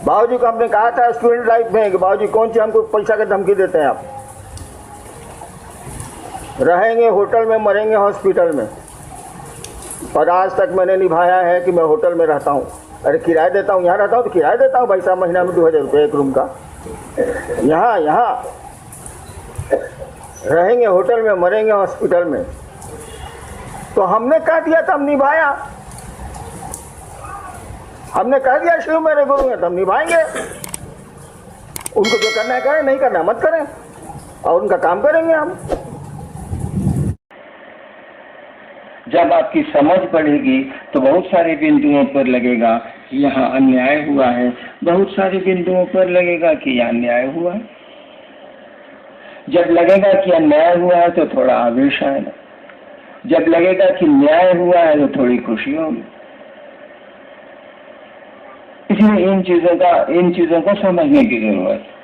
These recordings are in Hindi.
बाबूजी को आपने कहा था स्टूडेंट लाइफ में कि बाबूजी कौन सी हमको पैसा की धमकी देते हैं आप, रहेंगे होटल में मरेंगे हॉस्पिटल में। पर आज तक मैंने निभाया है कि मैं होटल में रहता हूँ। अरे किराया देता हूँ, यहाँ रहता हूँ तो किराया देता हूँ भाई साहब, महीना में 2000 रुपये एक रूम का। यहाँ रहेंगे होटल में मरेंगे हॉस्पिटल में। तो हमने कह दिया तो हम निभाया, हमने कह दिया शिव मेरे गुरु हैं तो हम निभाएंगे। उनको जो करना है करें, नहीं करना मत करें, और उनका काम करेंगे हम। जब आपकी समझ बढ़ेगी तो बहुत सारे बिंदुओं पर लगेगा कि यहाँ अन्याय हुआ है, बहुत सारे बिंदुओं पर लगेगा कि यहाँ अन्याय हुआ है। जब लगेगा कि अन्याय हुआ है तो थोड़ा आवेश आएगा, जब लगेगा कि न्याय हुआ है तो थोड़ी खुशी होगी। इसलिए इन चीजों को समझने की जरूरत है।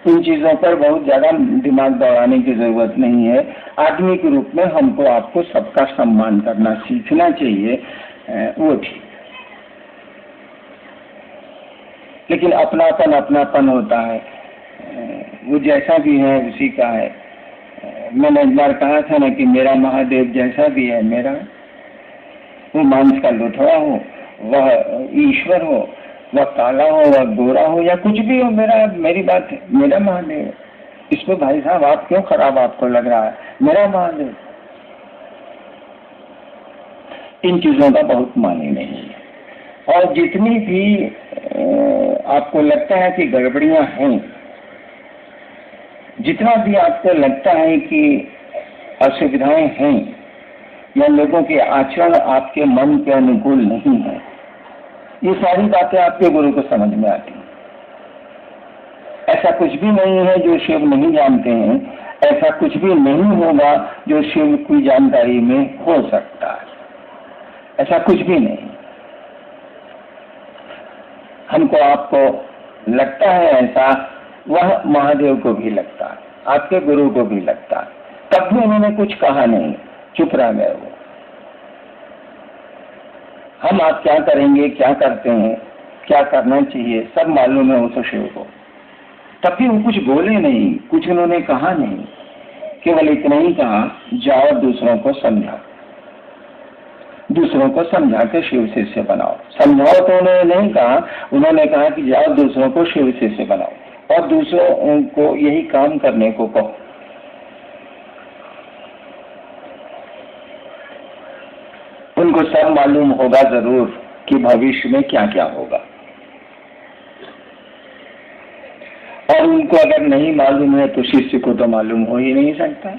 इन चीजों पर बहुत ज्यादा दिमाग दौड़ाने की जरूरत नहीं है। आदमी के रूप में हमको आपको सबका सम्मान करना सीखना चाहिए, वो ठीक। लेकिन अपनापन होता है, वो जैसा भी है उसी का है। मैंने एक बार कहा था ना कि मेरा महादेव जैसा भी है मेरा, वो मांस का लोथड़ा हो, वह ईश्वर हो, वह काला हो, वह गोरा हो, या कुछ भी हो, मेरी बात है, मेरा महादेव। इसमें भाई साहब आप क्यों खराब आपको लग रहा है? मेरा महादेव। इन चीजों का बहुत माने नहीं है। और जितनी भी आपको लगता है कि गड़बड़ियां हैं, जितना भी आपको लगता है कि असुविधाएं हैं या लोगों के आचरण आपके मन के अनुकूल नहीं है, ये सारी बातें आपके गुरु को समझ में आती हैं। ऐसा कुछ भी नहीं है जो शिव नहीं जानते हैं, ऐसा कुछ भी नहीं होगा जो शिव की जानकारी में हो सकता है, ऐसा कुछ भी नहीं। हमको आपको लगता है ऐसा, वह महादेव को भी लगता है, आपके गुरु को भी लगता है, तब भी उन्होंने कुछ कहा नहीं, चुप रह गए वो। हम आप क्या करेंगे, क्या करते हैं, क्या करना चाहिए, सब मालूम है उस शिव को, तब भी वो कुछ बोले नहीं, कुछ उन्होंने कहा नहीं, केवल इतना ही कहा, जाओ दूसरों को समझाओ, दूसरों को समझा के शिव शिष्य बनाओ। समझाओ तो उन्होंने नहीं कहा, उन्होंने कहा कि जाओ दूसरों को शिव शिष्य बनाओ और दूसरों को यही काम करने को कहो। उनको सब मालूम होगा जरूर कि भविष्य में क्या क्या होगा, और उनको अगर नहीं मालूम है तो शिष्य को तो मालूम हो ही नहीं सकता।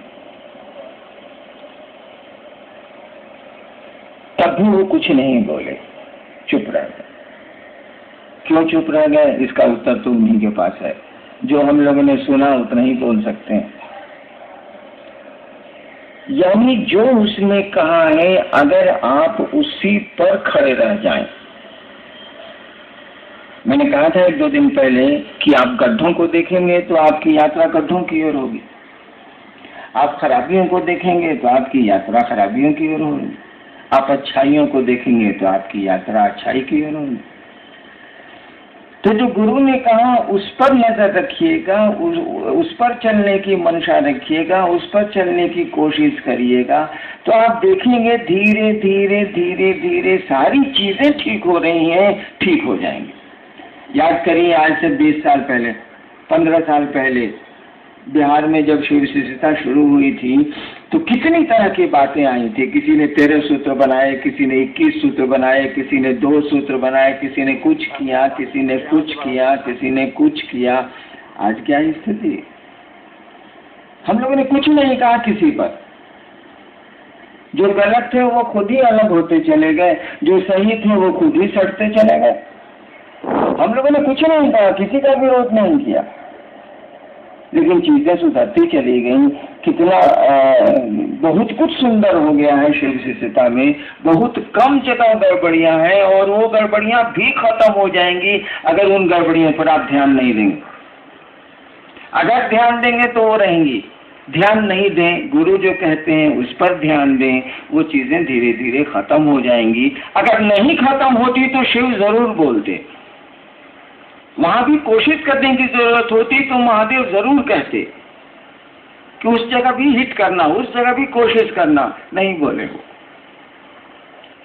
तब भी वो कुछ नहीं बोले, चुप रह गए। क्यों चुप रह गए, इसका उत्तर तो उन्हीं के पास है। जो हम लोगों ने सुना उतना ही बोल सकते हैं। यानी जो उसने कहा है, अगर आप उसी पर खड़े रह जाएं। मैंने कहा था 1-2 दिन पहले कि आप गड्ढों को देखेंगे तो आपकी यात्रा गड्ढों की ओर होगी, आप खराबियों को देखेंगे तो आपकी यात्रा खराबियों की ओर होगी, आप अच्छाइयों को देखेंगे तो आपकी यात्रा अच्छाई की ओर होगी। तो जो गुरु ने कहा उस पर नजर रखिएगा, उस पर चलने की मंशा रखिएगा, उस पर चलने की कोशिश करिएगा, तो आप देखेंगे धीरे धीरे धीरे धीरे सारी चीजें ठीक हो रही हैं, ठीक हो जाएंगी। याद करिए, आज से 20 साल पहले, 15 साल पहले बिहार में जब शिव शिष्यता शुरू हुई थी तो कितनी तरह की बातें आई थी। किसी ने 13 सूत्र बनाए, किसी ने 21 सूत्र बनाए, किसी ने 2 सूत्र बनाए, किसी ने कुछ किया, किसी ने कुछ किया, किसी ने कुछ किया। आज क्या स्थिति? हम लोगों ने कुछ नहीं कहा किसी पर। जो गलत थे वो खुद ही अलग होते चले गए, जो सही थे वो खुद ही सटते चले गए। हम लोगों ने कुछ नहीं कहा, किसी का विरोध नहीं किया, लेकिन चीजें सुधरती चली गई। कितना बहुत कुछ सुंदर हो गया है शिव शिष्यता में। बहुत कम जगह गड़बड़ियां हैं और वो गड़बड़ियां भी खत्म हो जाएंगी अगर उन गड़बड़ियों पर आप ध्यान नहीं देंगे। अगर ध्यान देंगे तो वो रहेंगी, ध्यान नहीं दें, गुरु जो कहते हैं उस पर ध्यान दें, वो चीजें धीरे धीरे खत्म हो जाएंगी। अगर नहीं खत्म होती तो शिव जरूर बोलते, वहां भी कोशिश करने की जरूरत होती तो महादेव जरूर कहते कि उस जगह भी हिट करना, उस जगह भी कोशिश करना, नहीं बोले वो।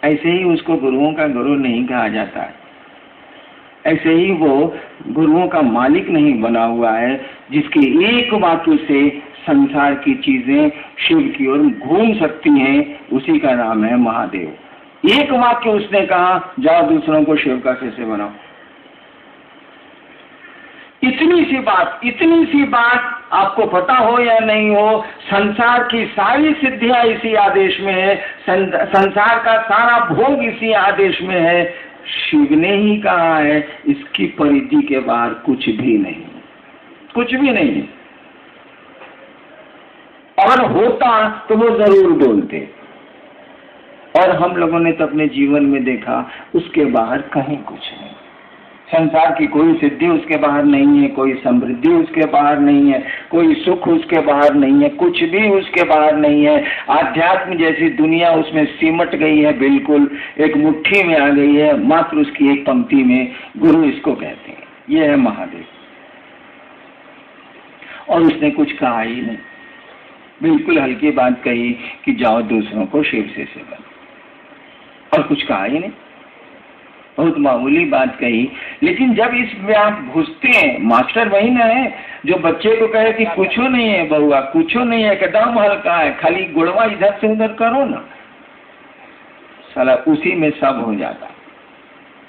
ऐसे ही उसको गुरुओं का गुरु नहीं कहा जाता है, ऐसे ही वो गुरुओं का मालिक नहीं बना हुआ है, जिसके एक वाक्य से संसार की चीजें शिव की ओर घूम सकती हैं, उसी का नाम है महादेव। एक वाक्य उसने कहा, जाओ दूसरों को शिव का शिष्य बनाओ। इतनी सी बात आपको पता हो या नहीं हो, संसार की सारी सिद्धियां इसी आदेश में है, संसार का सारा भोग इसी आदेश में है। शिव ने ही कहा है, इसकी परिधि के बाहर कुछ भी नहीं, कुछ भी नहीं। और होता तो वो जरूर बोलते, और हम लोगों ने तो अपने जीवन में देखा, उसके बाहर कहीं कुछ नहीं। संसार की कोई सिद्धि उसके बाहर नहीं है, कोई समृद्धि उसके बाहर नहीं है, कोई सुख उसके बाहर नहीं है, कुछ भी उसके बाहर नहीं है। आध्यात्म जैसी दुनिया उसमें सिमट गई है, बिल्कुल एक मुट्ठी में आ गई है, मात्र उसकी एक पंक्ति में गुरु इसको कहते हैं। ये है महादेव। और उसने कुछ कहा ही नहीं, बिल्कुल हल्की बात कही कि जाओ दूसरों को शिव से सेवा, और कुछ कहा ही नहीं, बहुत मामूली बात कही। लेकिन जब इसमें आप घुसते हैं, मास्टर वही ना है जो बच्चे को कहे कि कुछ नहीं है बहुआ, कुछ नहीं है, एकदम हल्का है, खाली गुड़वा इधर से उधर करो ना, साला उसी में सब हो जाता।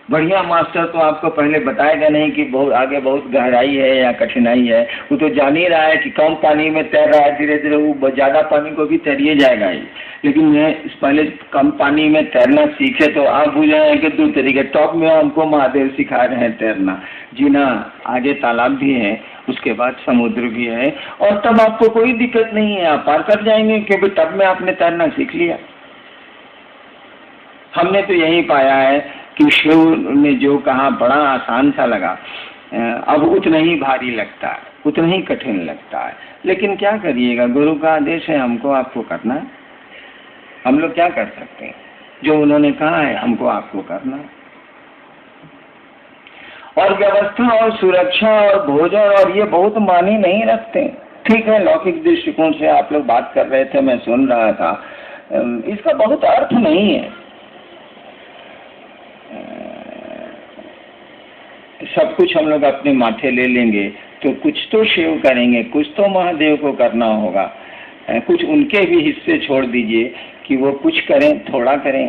बढ़िया मास्टर तो आपको पहले बताएगा नहीं कि बहुत आगे बहुत गहराई है या कठिनाई है, वो तो जान ही रहा है कि कम पानी में तैर रहा है, धीरे धीरे वो ज्यादा पानी को भी तैरिए जाएगा ही। लेकिन मैं इस पहले कम पानी में तैरना सीखे तो आप बुझे हैं कि 2 तरीके, टॉप में हमको महादेव सिखा रहे हैं तैरना, जीना, आगे तालाब भी है, उसके बाद समुद्र भी है, और तब आपको कोई दिक्कत नहीं है, आप पार कर जाएंगे, क्योंकि तब में आपने तैरना सीख लिया। हमने तो यही पाया है कि शिव ने जो कहा बड़ा आसान सा लगा, अब उतना ही भारी लगता है, उतना ही कठिन लगता है। लेकिन क्या करिएगा, गुरु का आदेश है, हमको आपको करना है। हम लोग क्या कर सकते हैं, जो उन्होंने कहा है हमको आपको करना है। और व्यवस्था और सुरक्षा और भोजन और ये बहुत मानी नहीं रखते। ठीक है, लौकिक दृष्टिकोण से आप लोग बात कर रहे थे, मैं सुन रहा था, इसका बहुत अर्थ नहीं है। सब कुछ हम लोग अपने माथे ले लेंगे तो कुछ तो शिव करेंगे, कुछ तो महादेव को करना होगा, कुछ उनके भी हिस्से छोड़ दीजिए कि वो कुछ करें, थोड़ा करें।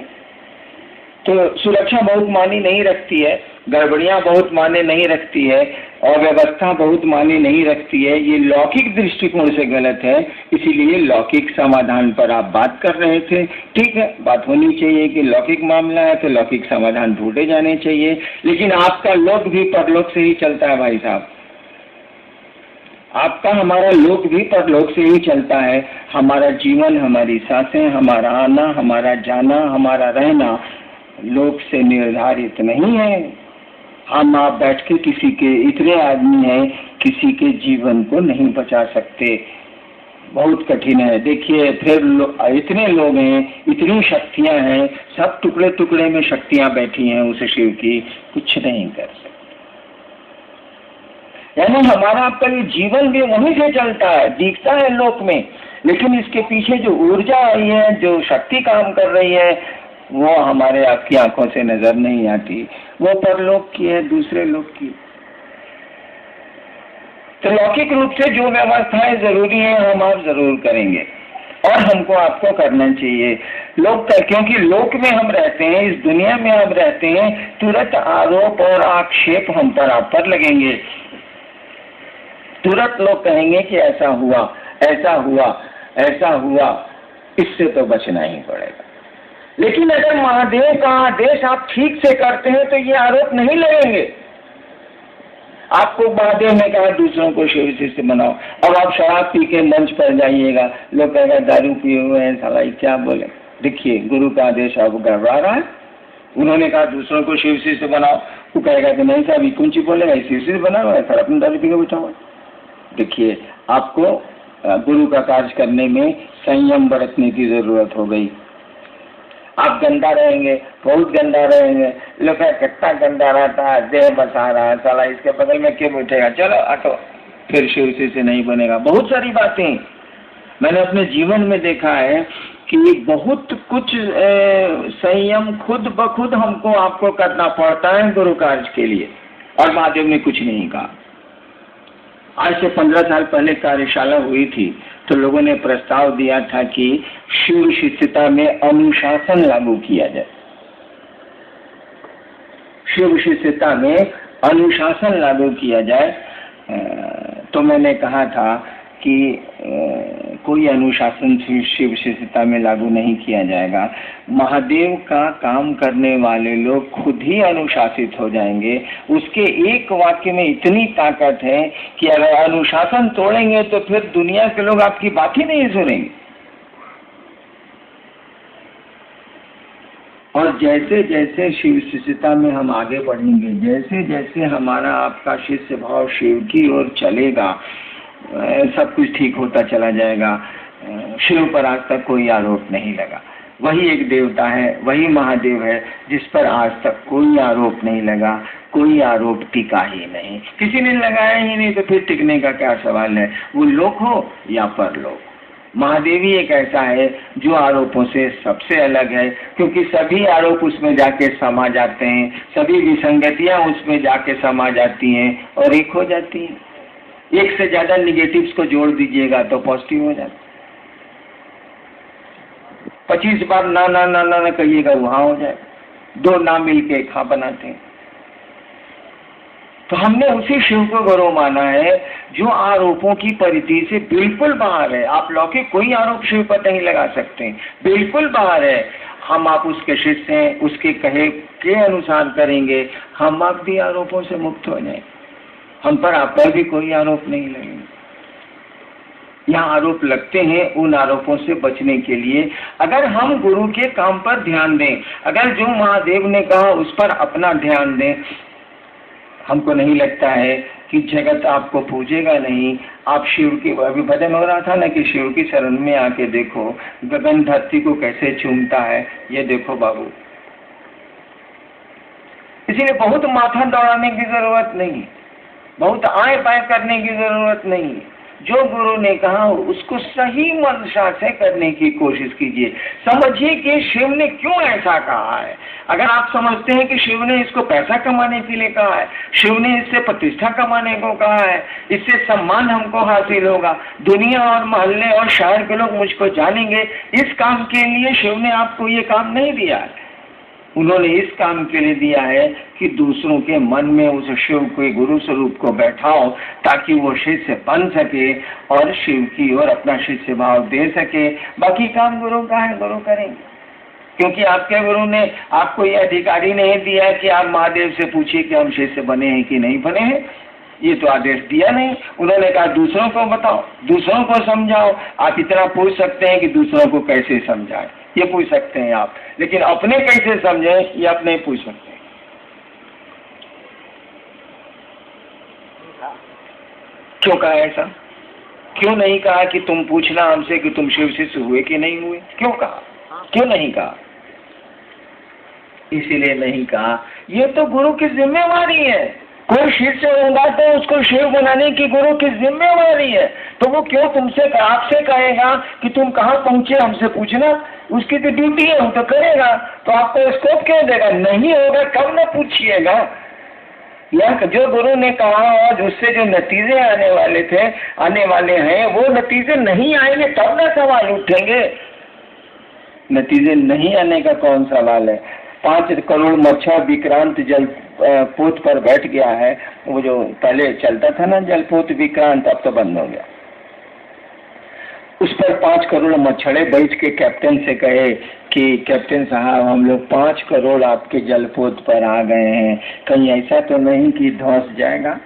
तो सुरक्षा बहुत मानी नहीं रखती है, गड़बड़ियां बहुत माने नहीं रखती है, और व्यवस्था बहुत माने नहीं रखती है। ये लौकिक दृष्टिकोण से गलत है, इसीलिए लौकिक समाधान पर आप बात कर रहे थे। ठीक है, बात होनी चाहिए कि लौकिक मामला है तो लौकिक समाधान ढूंढे जाने चाहिए, लेकिन आपका लोक भी परलोक से ही चलता है भाई साहब। आपका हमारा लोक भी परलोक से ही चलता है। हमारा जीवन, हमारी सांसें, हमारा आना, हमारा जाना, हमारा रहना लोक से निर्धारित नहीं है। हम आप बैठ के किसी के, इतने आदमी हैं, किसी के जीवन को नहीं बचा सकते, बहुत कठिन है। देखिए फिर इतने लोग हैं, इतनी शक्तियां हैं, सब टुकड़े टुकड़े में शक्तियां बैठी हैं उस शिव की, कुछ नहीं कर सकते। यानी हमारा आपका ये जीवन भी वहीं से चलता है, दिखता है लोक में, लेकिन इसके पीछे जो ऊर्जा आई है, जो शक्ति काम कर रही है, वो हमारे आपकी आंखों से नजर नहीं आती, वो परलोक की है, दूसरे लोक की। तो लौकिक रूप से जो व्यवस्थाएं जरूरी है हम आप जरूर करेंगे, और हमको आपको करना चाहिए। लोक, क्योंकि लोक में हम रहते हैं, इस दुनिया में हम रहते हैं, तुरंत आरोप और आक्षेप हम पर आप पर लगेंगे। तुरंत लोग कहेंगे कि ऐसा हुआ, ऐसा हुआ, ऐसा हुआ, इससे तो बचना ही पड़ेगा। लेकिन अगर महादेव का आदेश आप ठीक से करते हैं तो ये आरोप नहीं लगेंगे। आपको महादेव ने कहा दूसरों को शिव शिष्य बनाओ, अब आप शराब पी के मंच पर जाइएगा, लोग कहेगा दारू पिए हुए हैं, साला क्या बोले। देखिए गुरु का आदेश आपको गड़बड़ा रहा है। उन्होंने कहा दूसरों को शिव शिष्य बनाओ, वो कहेगा कि नहीं साहब कौन सी बोलेगा, शिव शिष्य बनाओ, ऐसा अपने दारू पी के बैठा हुआ। देखिए आपको गुरु का कार्य करने में संयम बरतने की जरूरत हो गई। आप गंदा रहेंगे, बहुत गंदा रहेंगे, लोग कितना गंदा रहता है, देह बसा रहा है, साला इसके बगल में क्यों बैठेगा, चलो हटो, फिर शिव से नहीं बनेगा। बहुत सारी बातें मैंने अपने जीवन में देखा है कि बहुत कुछ संयम खुद ब खुद हमको आपको करना पड़ता है गुरु कार्य के लिए, और महादेव ने कुछ नहीं कहा। आज से 15 साल पहले कार्यशाला हुई थी तो लोगों ने प्रस्ताव दिया था कि शिव शिष्यता में अनुशासन लागू किया जाए। शिव शिष्यता में अनुशासन लागू किया जाए। तो मैंने कहा था कि कोई अनुशासन शिव शिष्यता में लागू नहीं किया जाएगा। महादेव का काम करने वाले लोग खुद ही अनुशासित हो जाएंगे। उसके एक वाक्य में इतनी ताकत है कि अगर अनुशासन तोड़ेंगे तो फिर दुनिया के लोग आपकी बात ही नहीं सुनेंगे। और जैसे जैसे शिव शिष्यता में हम आगे बढ़ेंगे, जैसे जैसे हमारा आपका शिष्य भाव शिव की ओर चलेगा, सब कुछ ठीक होता चला जाएगा। शिव पर आज तक कोई आरोप नहीं लगा। वही एक देवता है, वही महादेव है जिस पर आज तक कोई आरोप नहीं लगा, कोई आरोप टिका ही नहीं। किसी ने लगाया ही नहीं तो फिर टिकने का क्या सवाल है, वो लोक हो या परलोक। महादेव ही एक ऐसा है जो आरोपों से सबसे अलग है, क्योंकि सभी आरोप उसमें जाके समा जाते हैं, सभी विसंगतियां उसमें जाके समा जाती हैं और एक हो जाती हैं। एक से ज्यादा निगेटिव्स को जोड़ दीजिएगा तो पॉजिटिव हो जाता। 25 बार ना ना ना ना ना कहिएगा, वहां हो जाए। 2 ना मिलके एक हाँ बनाते हैं। तो हमने उसी शिव को गुरु माना है जो आरोपों की परिधि से बिल्कुल बाहर है। आप लौकिक कोई आरोप शिव पर नहीं लगा सकते, बिल्कुल बाहर है। हम आप उसके शिष्य हैं, उसके कहे के अनुसार करेंगे, हम आप भी आरोपों से मुक्त हो जाए। हम पर आप पर भी कोई आरोप नहीं लगेगा। यहाँ आरोप लगते हैं उन आरोपों से बचने के लिए। अगर हम गुरु के काम पर ध्यान दें, अगर जो महादेव ने कहा उस पर अपना ध्यान दें, हमको नहीं लगता है कि जगत आपको पूजेगा नहीं। आप शिव की, अभी भजन हो रहा था ना कि शिव की शरण में आके देखो गगन धरती को कैसे चूमता है, ये देखो बाबू। इसीलिए बहुत माथा दौड़ाने की जरूरत नहीं, बहुत आए पाए करने की जरूरत नहीं। जो गुरु ने कहा उसको सही मंशा से करने की कोशिश कीजिए। समझिए कि शिव ने क्यों ऐसा कहा है। अगर आप समझते हैं कि शिव ने इसको पैसा कमाने के लिए कहा है, शिव ने इससे प्रतिष्ठा कमाने को कहा है, इससे सम्मान हमको हासिल होगा, दुनिया और मोहल्ले और शहर के लोग मुझको जानेंगे, इस काम के लिए शिव ने आपको ये काम नहीं दिया है। उन्होंने इस काम के लिए दिया है कि दूसरों के मन में उस शिव के गुरु स्वरूप को बैठाओ, ताकि वो शिष्य बन सके और शिव की ओर अपना शिष्य भाव दे सके। बाकी काम गुरु का है, गुरु करेंगे। क्योंकि आपके गुरु ने आपको ये अधिकारी नहीं दिया है कि आप महादेव से पूछिए कि हम शिष्य बने हैं कि नहीं बने हैं। ये तो आदेश दिया नहीं। उन्होंने कहा दूसरों को बताओ, दूसरों को समझाओ। आप इतना पूछ सकते हैं कि दूसरों को कैसे समझाएं, ये पूछ सकते हैं आप, लेकिन अपने कैसे समझें ये आप नहीं पूछ सकते। क्यों कहा ऐसा? क्यों नहीं कहा कि तुम पूछना हमसे कि तुम शिव शिष्य हुए कि नहीं हुए? क्यों कहा? क्यों नहीं कहा? इसीलिए नहीं कहा, ये तो गुरु की जिम्मेवारी है। कोई शिष्य होगा तो उसको शिव बनाने की गुरु की जिम्मेवारी है। तो वो क्यों तुमसे आपसे कहेगा कि तुम कहाँ पहुंचे हमसे पूछना? उसकी तो ड्यूटी है, वो तो करेगा। तो आपको स्कोप क्यों देगा? नहीं होगा कब न पूछिएगा। यह जो गुरु ने कहा और उससे जो नतीजे आने वाले थे, आने वाले हैं, वो नतीजे नहीं आएंगे तब न सवाल उठेंगे। नतीजे नहीं आने का कौन सवाल है? 5 करोड़ मच्छर विक्रांत जलपोत पर बैठ गया है। वो जो पहले चलता था ना जलपोत विक्रांत, अब तो बंद हो गया। उस पर 5 करोड़ मच्छरे बैठ के कैप्टन से कहे कि कैप्टन साहब हम लोग 5 करोड़ आपके जलपोत पर आ गए हैं, कहीं ऐसा तो नहीं कि धंस जाएगा?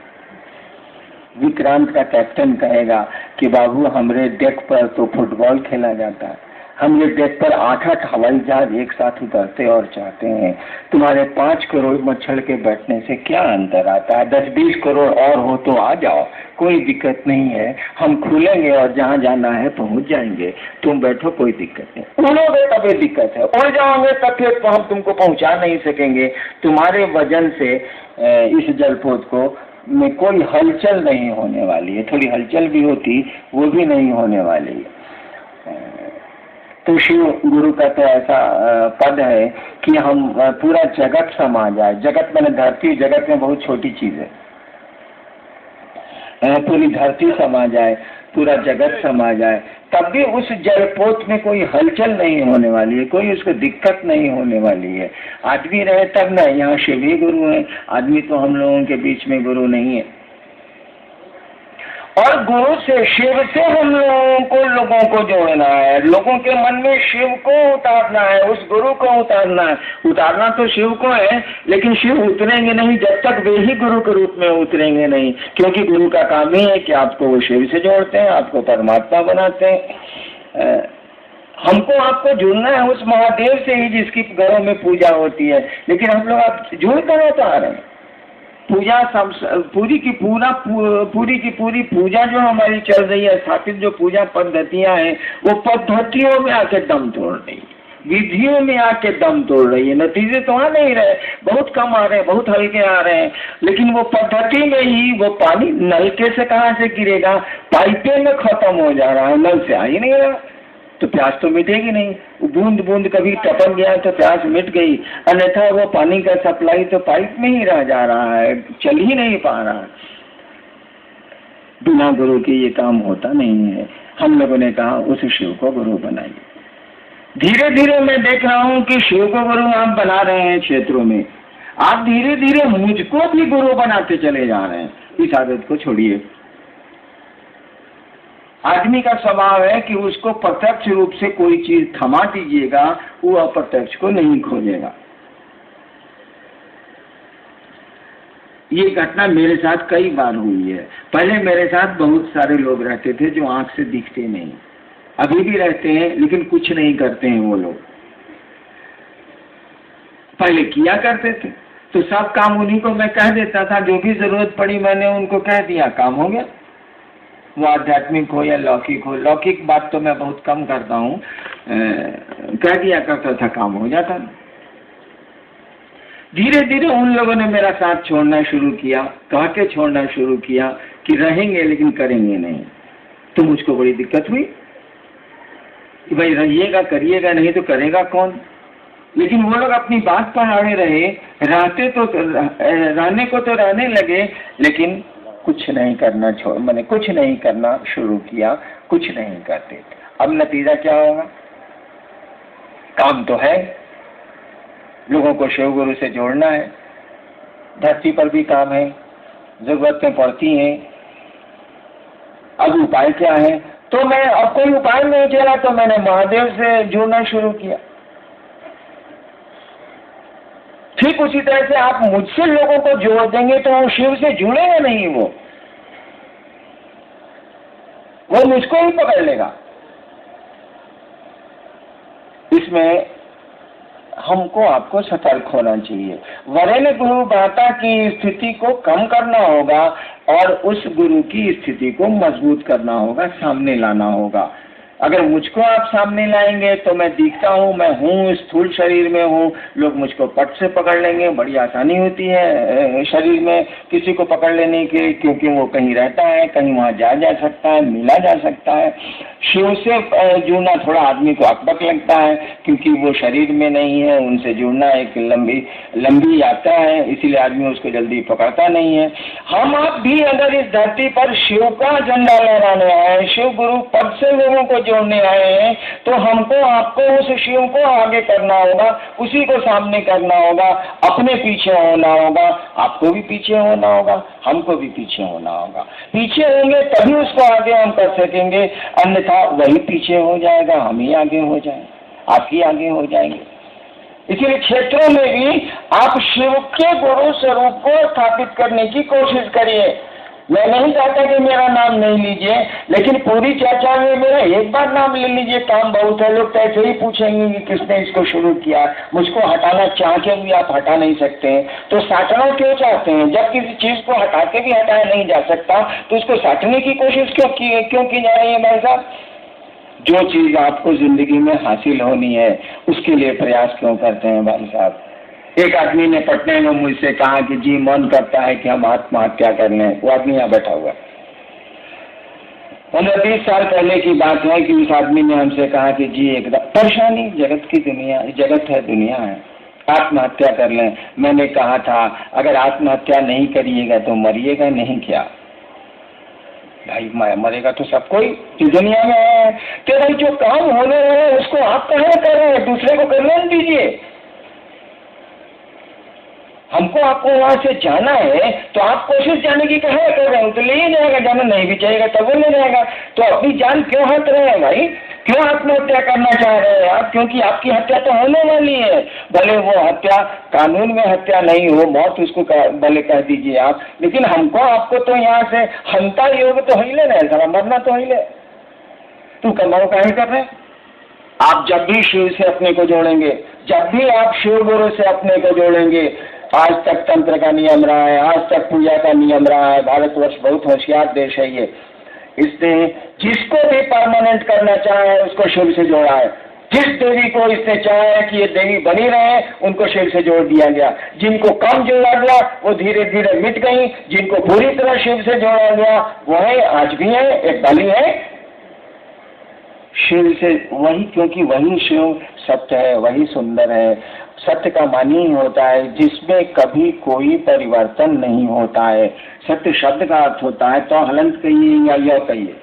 विक्रांत का कैप्टन कहेगा कि बाबू हमरे डेक पर तो फुटबॉल खेला जाता है, हम ये देख कर 8-8 हवाई जहाज एक साथ उतरते और चाहते हैं। तुम्हारे 5 करोड़ मच्छर के बैठने से क्या अंतर आता है? 10-20 करोड़ और हो तो आ जाओ, कोई दिक्कत नहीं है। हम खुलेंगे और जहाँ जाना है पहुँच जाएंगे। तुम बैठो, कोई दिक्कत नहीं। उड़ोगे तभी दिक्कत है, उड़ जाओगे तब फिर हम तुमको पहुँचा नहीं सकेंगे। तुम्हारे वजन से इस जलपोत को में कोई हलचल नहीं होने वाली है। थोड़ी हलचल भी होती, वो भी नहीं होने वाली है। तो शिव गुरु का तो ऐसा पद है कि हम पूरा जगत समा जाए। जगत मैंने धरती, जगत में बहुत छोटी चीज है। पूरी धरती समा जाए, पूरा जगत समा जाए, तब भी उस जलपोत में कोई हलचल नहीं होने वाली है, कोई उसको दिक्कत नहीं होने वाली है। आदमी रहे तब ना, यहाँ शिव ही गुरु है, आदमी तो हम लोगों के बीच में गुरु नहीं है। और गुरु से, शिव से हम लोगों को जोड़ना है। लोगों के मन में शिव को उतारना है, उस गुरु को उतारना है। उतारना तो शिव को है, लेकिन शिव उतरेंगे नहीं जब तक वे ही गुरु के रूप में उतरेंगे नहीं। क्योंकि गुरु का काम ही है कि आपको वो शिव से जोड़ते हैं, आपको परमात्मा बनाते हैं। हमको आपको जुड़ना है उस महादेव से ही जिसकी घरों में पूजा होती है। लेकिन हम लोग आप जुड़ कर तो आ रहे हैं। पूजा पूरी की पूरी पूजा जो हमारी चल रही है, स्थापित जो पूजा पद्धतियां हैं, वो पद्धतियों में आके दम तोड़ रही है, विधियों में आके दम तोड़ रही है। नतीजे तो आ नहीं रहे, बहुत कम आ रहे हैं, बहुत हल्के आ रहे हैं। लेकिन वो पद्धति में ही वो पानी नलके से कहाँ से गिरेगा, पाइपे में खत्म हो जा रहा है, नल से आ ही नहीं रहा, तो प्यास तो मिटेगी नहीं। बूंद बूंद कभी टपक गया तो प्यास मिट गई, अन्यथा वो पानी का सप्लाई तो पाइप में ही रह जा रहा है, चल ही नहीं पा रहा है। बिना गुरु के ये काम होता नहीं है। हम लोगों ने कहा उस शिव को गुरु बनाइए। धीरे धीरे मैं देख रहा हूँ कि शिव को गुरु आप बना रहे हैं क्षेत्रों में। आप धीरे धीरे मुझको भी गुरु बनाते चले जा रहे हैं। इस आदत को छोड़िए। आदमी का स्वभाव है कि उसको प्रत्यक्ष रूप से कोई चीज थमा दीजिएगा, वो अप्रत्यक्ष को नहीं खोजेगा। ये घटना मेरे साथ कई बार हुई है। पहले मेरे साथ बहुत सारे लोग रहते थे जो आंख से दिखते नहीं, अभी भी रहते हैं, लेकिन कुछ नहीं करते हैं वो लोग। पहले किया करते थे तो सब काम उन्हीं को मैं कह देता था, जो भी जरूरत पड़ी मैंने उनको कह दिया, काम हो गया। वो आध्यात्मिक हो या लौकिक हो, लौकिक बात तो मैं बहुत कम करता हूँ, कह दिया करता था, काम हो जाता। धीरे धीरे उन लोगों ने मेरा साथ छोड़ना शुरू किया, कह के छोड़ना शुरू किया कि रहेंगे लेकिन करेंगे नहीं। तो मुझको बड़ी दिक्कत हुई कि भाई रहिएगा करिएगा, नहीं तो करेगा कौन। लेकिन वो लोग अपनी बात पर अड़े रहे, रहते तो रहने को तो रहने लगे, लेकिन कुछ नहीं करना मैंने कुछ नहीं करना शुरू किया, कुछ नहीं करते। अब नतीजा क्या होगा? काम तो है, लोगों को शिव गुरु से जोड़ना है, धरती पर भी काम है, जरूरतें पड़ती हैं। अब उपाय क्या है? तो मैं अब कोई उपाय नहीं चला तो मैंने महादेव से जुड़ना शुरू किया। ठीक उसी तरह से आप मुझसे लोगों को जोड़ देंगे तो वो शिव से जुड़ेगा नहीं, वो मुझको ही पकड़ लेगा। इसमें हमको आपको सतर्क होना चाहिए। वरेण्य गुरु बाता की स्थिति को कम करना होगा और उस गुरु की स्थिति को मजबूत करना होगा, सामने लाना होगा। अगर मुझको आप सामने लाएंगे तो मैं दिखता हूँ, मैं हूँ, स्थूल शरीर में हूँ, लोग मुझको पट से पकड़ लेंगे। बड़ी आसानी होती है शरीर में किसी को पकड़ लेने की, क्योंकि वो कहीं रहता है, कहीं वहाँ जा सकता है, मिला जा सकता है। शिव से जुड़ना थोड़ा आदमी को अकबक लगता है, क्योंकि वो शरीर में नहीं है, उनसे जुड़ना एक लंबी यात्रा है, इसीलिए आदमी उसको जल्दी पकड़ता नहीं है। हम आप भी अगर इस धरती पर शिव का झंडा लहराने आए, शिव गुरु पद से लोगों को जोड़ने आए हैं, तो हमको आपको उस शिव को आगे करना होगा, उसी को सामने करना होगा, अपने पीछे होना होगा, आपको भी पीछे होना होगा, हमको भी पीछे होना होगा। पीछे होंगे तभी उसको आगे हम कर सकेंगे, अन्यथा वही पीछे हो जाएगा, हम ही आगे हो जाएंगे, आप ही आगे हो जाएंगे। इसलिए क्षेत्रों में भी आप शिव के गुरु स्वरूप को स्थापित करने की कोशिश करिए। मैं नहीं चाहता कि मेरा नाम नहीं लीजिए, लेकिन पूरी चर्चा में मेरा एक बार नाम ले लीजिए, काम बहुत है। लोग तो ऐसे ही पूछेंगे कि किसने इसको शुरू किया। मुझको हटाना चाह के भी आप हटा नहीं सकते हैं, तो साटना क्यों चाहते हैं? जब किसी चीज को हटा के भी हटाया नहीं जा सकता तो उसको साटने की कोशिश क्यों की जा रही है भाई साहब? जो चीज आपको जिंदगी में हासिल होनी है उसके लिए प्रयास क्यों करते हैं भाई साहब? एक आदमी ने पटने में मुझसे कहा कि जी मन करता है कि हम आत्महत्या कर लें। वो आदमी यहाँ बैठा हुआ, 15-20 साल पहले की बात है कि उस आदमी ने हमसे कहा कि जी एकदम परेशानी, जगत की दुनिया, जगत है, दुनिया है, आत्महत्या कर लें। मैंने कहा था अगर आत्महत्या नहीं करिएगा तो मरिएगा नहीं क्या? भाई मरेगा तो सब कोई इस दुनिया में है कि भाई जो काम होने रहे उसको आप कहाँ कर रहे हैं, दूसरे को करने दीजिए। हमको आपको वहां से जाना है तो आप कोशिश जाने की कहाँ कर रहे हो? तो ले ही जाएगा, जाना नहीं भी चाहिएगा तब वो ले जाएगा। तो अपनी जान क्यों हट रहे हैं भाई? क्यों आत्महत्या करना चाह रहे हैं आप? क्योंकि आपकी हत्या तो होने वाली है। भले वो हत्या कानून में हत्या नहीं हो, मौत उसको भले कह दीजिए आप, लेकिन हमको आपको तो यहाँ से हंता योग तो ही ले रहे हैं, मरना तो ही ले। तू कमाओ काहे कर रहे हैं? आप जब भी शिव से अपने को जोड़ेंगे, जब भी आप शिव गुरु से अपने को जोड़ेंगे, आज तक तंत्र का नियम रहा है, आज तक पूजा का नियम रहा है। भारतवर्ष बहुत होशियार देश है ये। इसने जिसको भी परमानेंट करना चाहे उसको शिव से जोड़ा है। जिस देवी को इसने चाहा है कि ये देवी बनी रहे उनको शिव से जोड़ दिया गया। जिनको कम जोड़ा गया वो धीरे धीरे मिट गई, जिनको पूरी तरह शिव से जोड़ा गया वो है, आज भी है, एक बलि है शिव से। वही, क्योंकि वही शिव सत्य है, वही सुंदर है। सत्य का मानी ही होता है जिसमें कभी कोई परिवर्तन नहीं होता है। सत्य शब्द का अर्थ होता है तो हलंत कहिए या यह कहिए,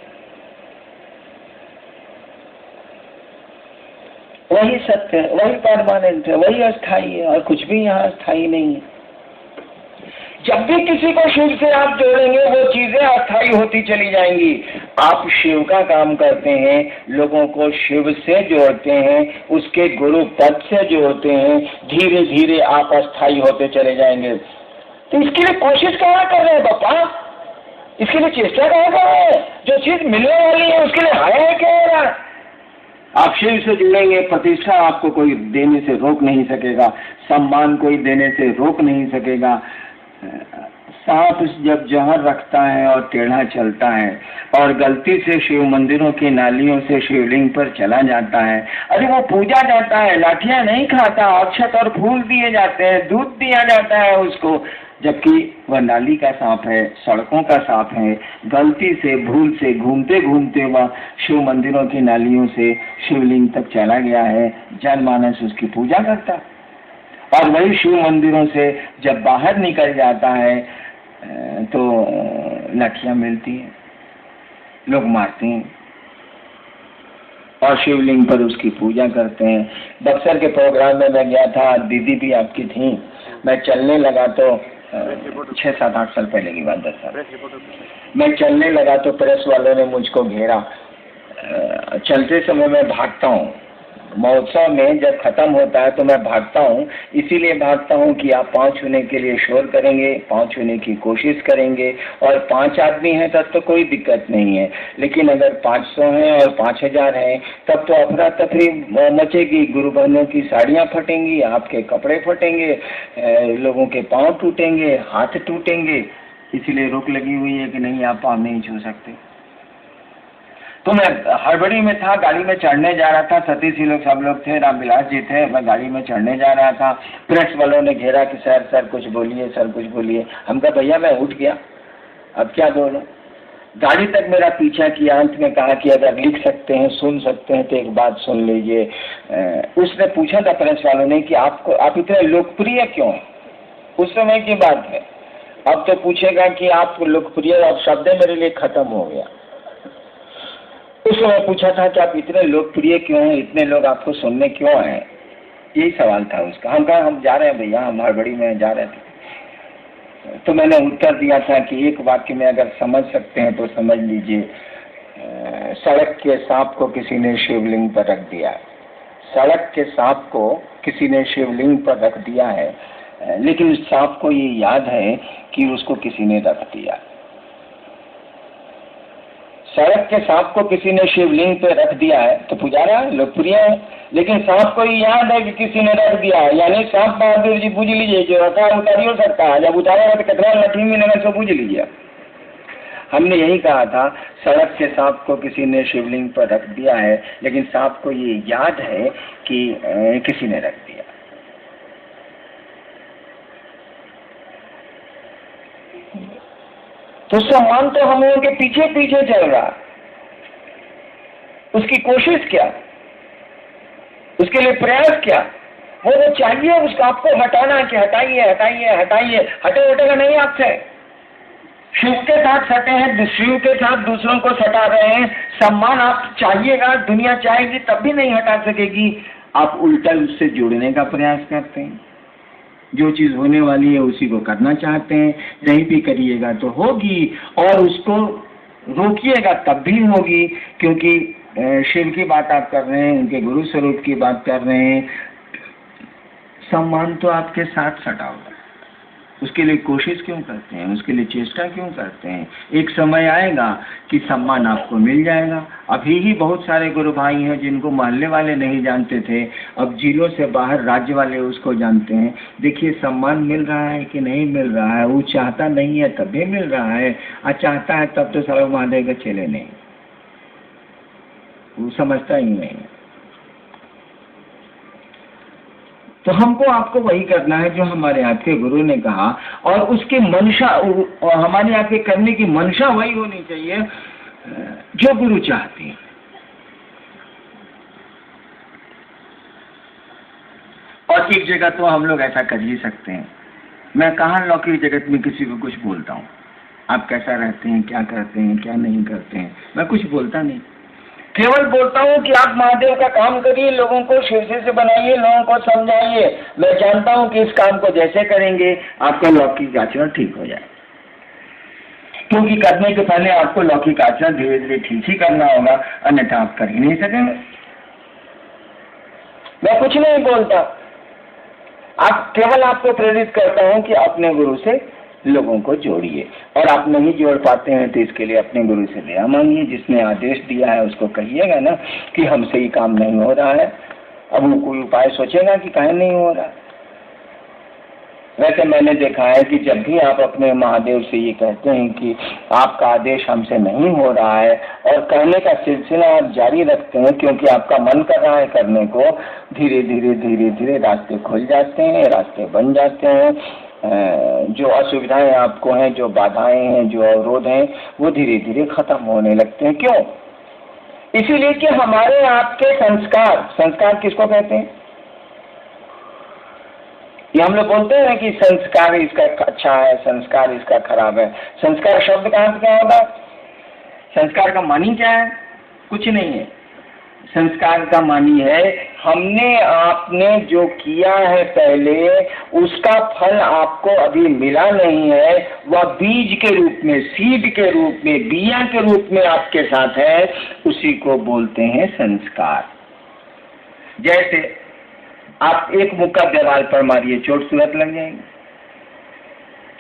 वही सत्य है, वही परमानेंट है, वही अस्थाई है, और कुछ भी यहाँ अस्थाई नहीं है। जब भी किसी को शिव से आप जोड़ेंगे वो चीजें अस्थाई होती चली जाएंगी। आप शिव का काम करते हैं, लोगों को शिव से जोड़ते हैं, उसके गुरु पद से जोड़ते हैं, धीरे धीरे आप अस्थाई होते चले जाएंगे। तो इसके लिए कोशिश कहाँ कर रहे हैं बापा? इसके लिए चेष्टा कहाँ कर रहे हैं? जो चीज मिलने वाली है उसके लिए हाय क्या हो रहा है? आप शिव से जुड़ेंगे, प्रतिष्ठा आपको कोई देने से रोक नहीं सकेगा, सम्मान कोई देने से रोक नहीं सकेगा। सांप जब जहर रखता है और टेढ़ा चलता है और गलती से शिव मंदिरों की नालियों से शिवलिंग पर चला जाता है, अरे वो पूजा जाता है, लाठियां नहीं खाता, अक्षत और फूल दिए जाते हैं, दूध दिया जाता है उसको, जबकि वह नाली का सांप है, सड़कों का सांप है। गलती से, भूल से, घूमते घूमते वह शिव मंदिरों की नालियों से शिवलिंग तक चला गया है, जनमानस उसकी पूजा करता है। और वही शिव मंदिरों से जब बाहर निकल जाता है तो लाठियां मिलती हैं, लोग मारते हैं और शिवलिंग पर उसकी पूजा करते हैं। बक्सर के प्रोग्राम में मैं गया था, दीदी भी आपकी थी, मैं चलने लगा तो 6-7-8 साल पहले की बात, 10 साल मैं चलने लगा तो प्रेस वालों ने मुझको घेरा। चलते समय मैं भागता हूँ, महोत्सव में जब खत्म होता है तो मैं भागता हूँ, इसीलिए भागता हूँ कि आप पाँव छूने के लिए शोर करेंगे, पाँव छूने की कोशिश करेंगे, और 5 आदमी हैं तब तो कोई दिक्कत नहीं है, लेकिन अगर 500 हैं और 5000 हैं तब तो अफरा तफरी मचेगी। गुरु बहनों की साड़ियाँ फटेंगी, आपके कपड़े फटेंगे, लोगों के पाँव टूटेंगे, हाथ टूटेंगे। इसीलिए रोक लगी हुई है कि नहीं, आप पाँव नहीं छू सकते। तो मैं हड़बड़ी में था, गाड़ी में चढ़ने जा रहा था, सतीश जी लोग सब लोग थे, रामविलास जी थे, मैं गाड़ी में चढ़ने जा रहा था। प्रेस वालों ने घेरा कि सर कुछ बोलिए, सर कुछ बोलिए। हम कहा भैया मैं उठ गया, अब क्या बोलूं। गाड़ी तक मेरा पीछा किया, अंत में कहा कि अगर लिख सकते हैं, सुन सकते हैं तो एक बात सुन लीजिए। उसने पूछा था प्रेस वालों ने कि आप इतने लोकप्रिय क्यों हैं? उस समय की बात है, अब तो पूछेगा कि आप लोकप्रिय, अब शब्द मेरे लिए खत्म हो गया। उस समय पूछा था कि आप इतने लोकप्रिय क्यों हैं, इतने लोग आपको सुनने क्यों हैं, यही सवाल था उसका। हम कहा हम जा रहे हैं भैया, हम हड़बड़ी में जा रहे थे। तो मैंने उत्तर दिया था कि एक वाक्य में अगर समझ सकते हैं तो समझ लीजिए, सड़क के सांप को किसी ने शिवलिंग पर रख दिया। सड़क के सांप को किसी ने शिवलिंग पर रख दिया है, लेकिन उस सांप को ये याद है कि उसको किसी ने रख दिया। सड़क के सांप को किसी ने शिवलिंग पे रख दिया है तो पुजारा है, लोकप्रिय है, लेकिन सांप को याद है कि किसी ने रख दिया है, यानी सांप बहादुर जी पूछ लीजिए, जो रखा उतारी हो सकता है, जब उतारेगा तो कितना लठी मिलेगा सो पूछ लीजिए। हमने यही कहा था, सड़क के सांप को किसी ने शिवलिंग पर रख दिया है, लेकिन सांप को ये याद है कि किसी ने रख दिया। तो सम्मान तो हम लोगों के पीछे पीछे चल रहा, उसकी कोशिश क्या, उसके लिए प्रयास क्या, वो चाहिए उसको आपको हटाना कि हटाइए हटाइए हटाइए, हटे उठेगा नहीं आपसे। शिव के साथ सटे हैं, शिव के साथ दूसरों को सटा रहे हैं, सम्मान आप चाहिएगा, दुनिया चाहेगी तब भी नहीं हटा सकेगी। आप उल्टा उससे जुड़ने का प्रयास करते हैं, जो चीज होने वाली है उसी को करना चाहते हैं, नहीं भी करिएगा तो होगी, और उसको रोकिएगा तब भी होगी, क्योंकि शिव की बात आप कर रहे हैं, उनके गुरु स्वरूप की बात कर रहे हैं। सम्मान तो आपके साथ सटा होगा, उसके लिए कोशिश क्यों करते हैं, उसके लिए चेष्टा क्यों करते हैं? एक समय आएगा कि सम्मान आपको मिल जाएगा। अभी ही बहुत सारे गुरु भाई हैं जिनको मोहल्ले वाले नहीं जानते थे, अब जिलों से बाहर राज्य वाले उसको जानते हैं। देखिए सम्मान मिल रहा है कि नहीं मिल रहा है, वो चाहता नहीं है तब भी मिल रहा है, और चाहता है तब तो सारा महादेव के चले नहीं, वो समझता ही नहीं। तो हमको आपको वही करना है जो हमारे आपके गुरु ने कहा, और उसकी मंशा, और हमारे आपके करने की मंशा वही होनी चाहिए जो गुरु चाहते हैं। और एक जगह तो हम लोग ऐसा कर ही सकते हैं, मैं कहाँ लौकिक जगत में किसी को कुछ बोलता हूँ, आप कैसा रहते हैं, क्या करते हैं, क्या नहीं करते हैं, मैं कुछ बोलता नहीं, केवल बोलता हूँ कि आप महादेव का काम करिए, लोगों को शिव से बनाइए, लोगों को समझाइए। मैं जानता हूँ कि इस काम को जैसे करेंगे आपका लौकिक आचरण ठीक हो जाए, क्योंकि करने के पहले आपको लौकिक आचरण धीरे धीरे ठीक ही करना होगा, अन्यथा आप कर ही नहीं सकेंगे। मैं कुछ नहीं बोलता, आप केवल आपको प्रेरित करता हूँ कि अपने गुरु से लोगों को जोड़िए, और आप नहीं जोड़ पाते हैं तो इसके लिए अपने गुरु से दया मांगिए, जिसने आदेश दिया है उसको कहिएगा ना कि हमसे ही काम नहीं हो रहा है। अब वो कोई उपाय सोचेगा कि काहे नहीं हो रहा। वैसे मैंने देखा है कि जब भी आप अपने महादेव से ये कहते हैं कि आपका आदेश हमसे नहीं हो रहा है, और कहने का सिलसिला आप जारी रखते हैं क्योंकि आपका मन कर रहा है करने को, धीरे धीरे धीरे धीरे रास्ते खुल जाते हैं, रास्ते बन जाते हैं। जो असुविधाएं आपको हैं, जो बाधाएं हैं, जो अवरोध हैं, वो धीरे धीरे खत्म होने लगते हैं। क्यों? इसीलिए कि हमारे आपके संस्कार किसको कहते हैं? ये हम लोग बोलते हैं कि संस्कार इसका अच्छा है, संस्कार इसका खराब है। संस्कार शब्द का अर्थ क्या होगा? संस्कार का मानी क्या है? कुछ नहीं है। संस्कार का मानी है हमने आपने जो किया है पहले, उसका फल आपको अभी मिला नहीं है, वह बीज के रूप में, सीड के रूप में, बिया के रूप में आपके साथ है, उसी को बोलते हैं संस्कार। जैसे आप एक मुक्का दीवार पर मारिए, चोट तुरंत लग जाएगी,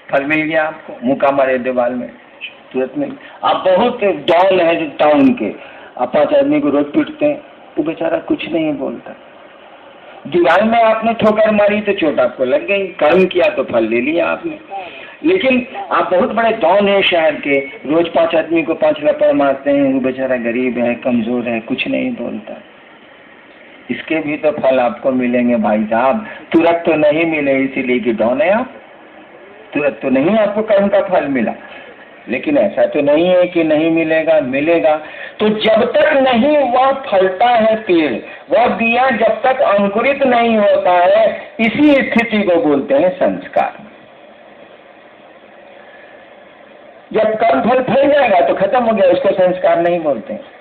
फल मिल गया आपको। मुक्का मारे दीवार में, तुरंत मिल। आप बहुत डाउन है टाउन के, आप 5 आदमी को रोज पीटते हैं, वो बेचारा कुछ नहीं बोलता। दीवार में आपने ठोकर मारी तो चोट आपको लग गई, कर्म किया तो फल ले लिया आपने। लेकिन आप बहुत बड़े डाउन है शहर के, रोज 5 आदमी को 5 लपड़ मारते हैं, वो बेचारा गरीब है, कमजोर है, कुछ नहीं बोलता। इसके भी तो फल आपको मिलेंगे भाई साहब, तुरंत तो नहीं मिले इसीलिए कि डाउन है आप, तुरंत तो नहीं आपको कर्म का फल मिला। लेकिन ऐसा तो नहीं है कि नहीं मिलेगा, मिलेगा। तो जब तक नहीं वह फलता है पेड़, वह बिया जब तक अंकुरित नहीं होता है, इसी स्थिति को बोलते हैं संस्कार। जब कर्म फल फल जाएगा तो खत्म हो गया, उसको संस्कार नहीं बोलते हैं।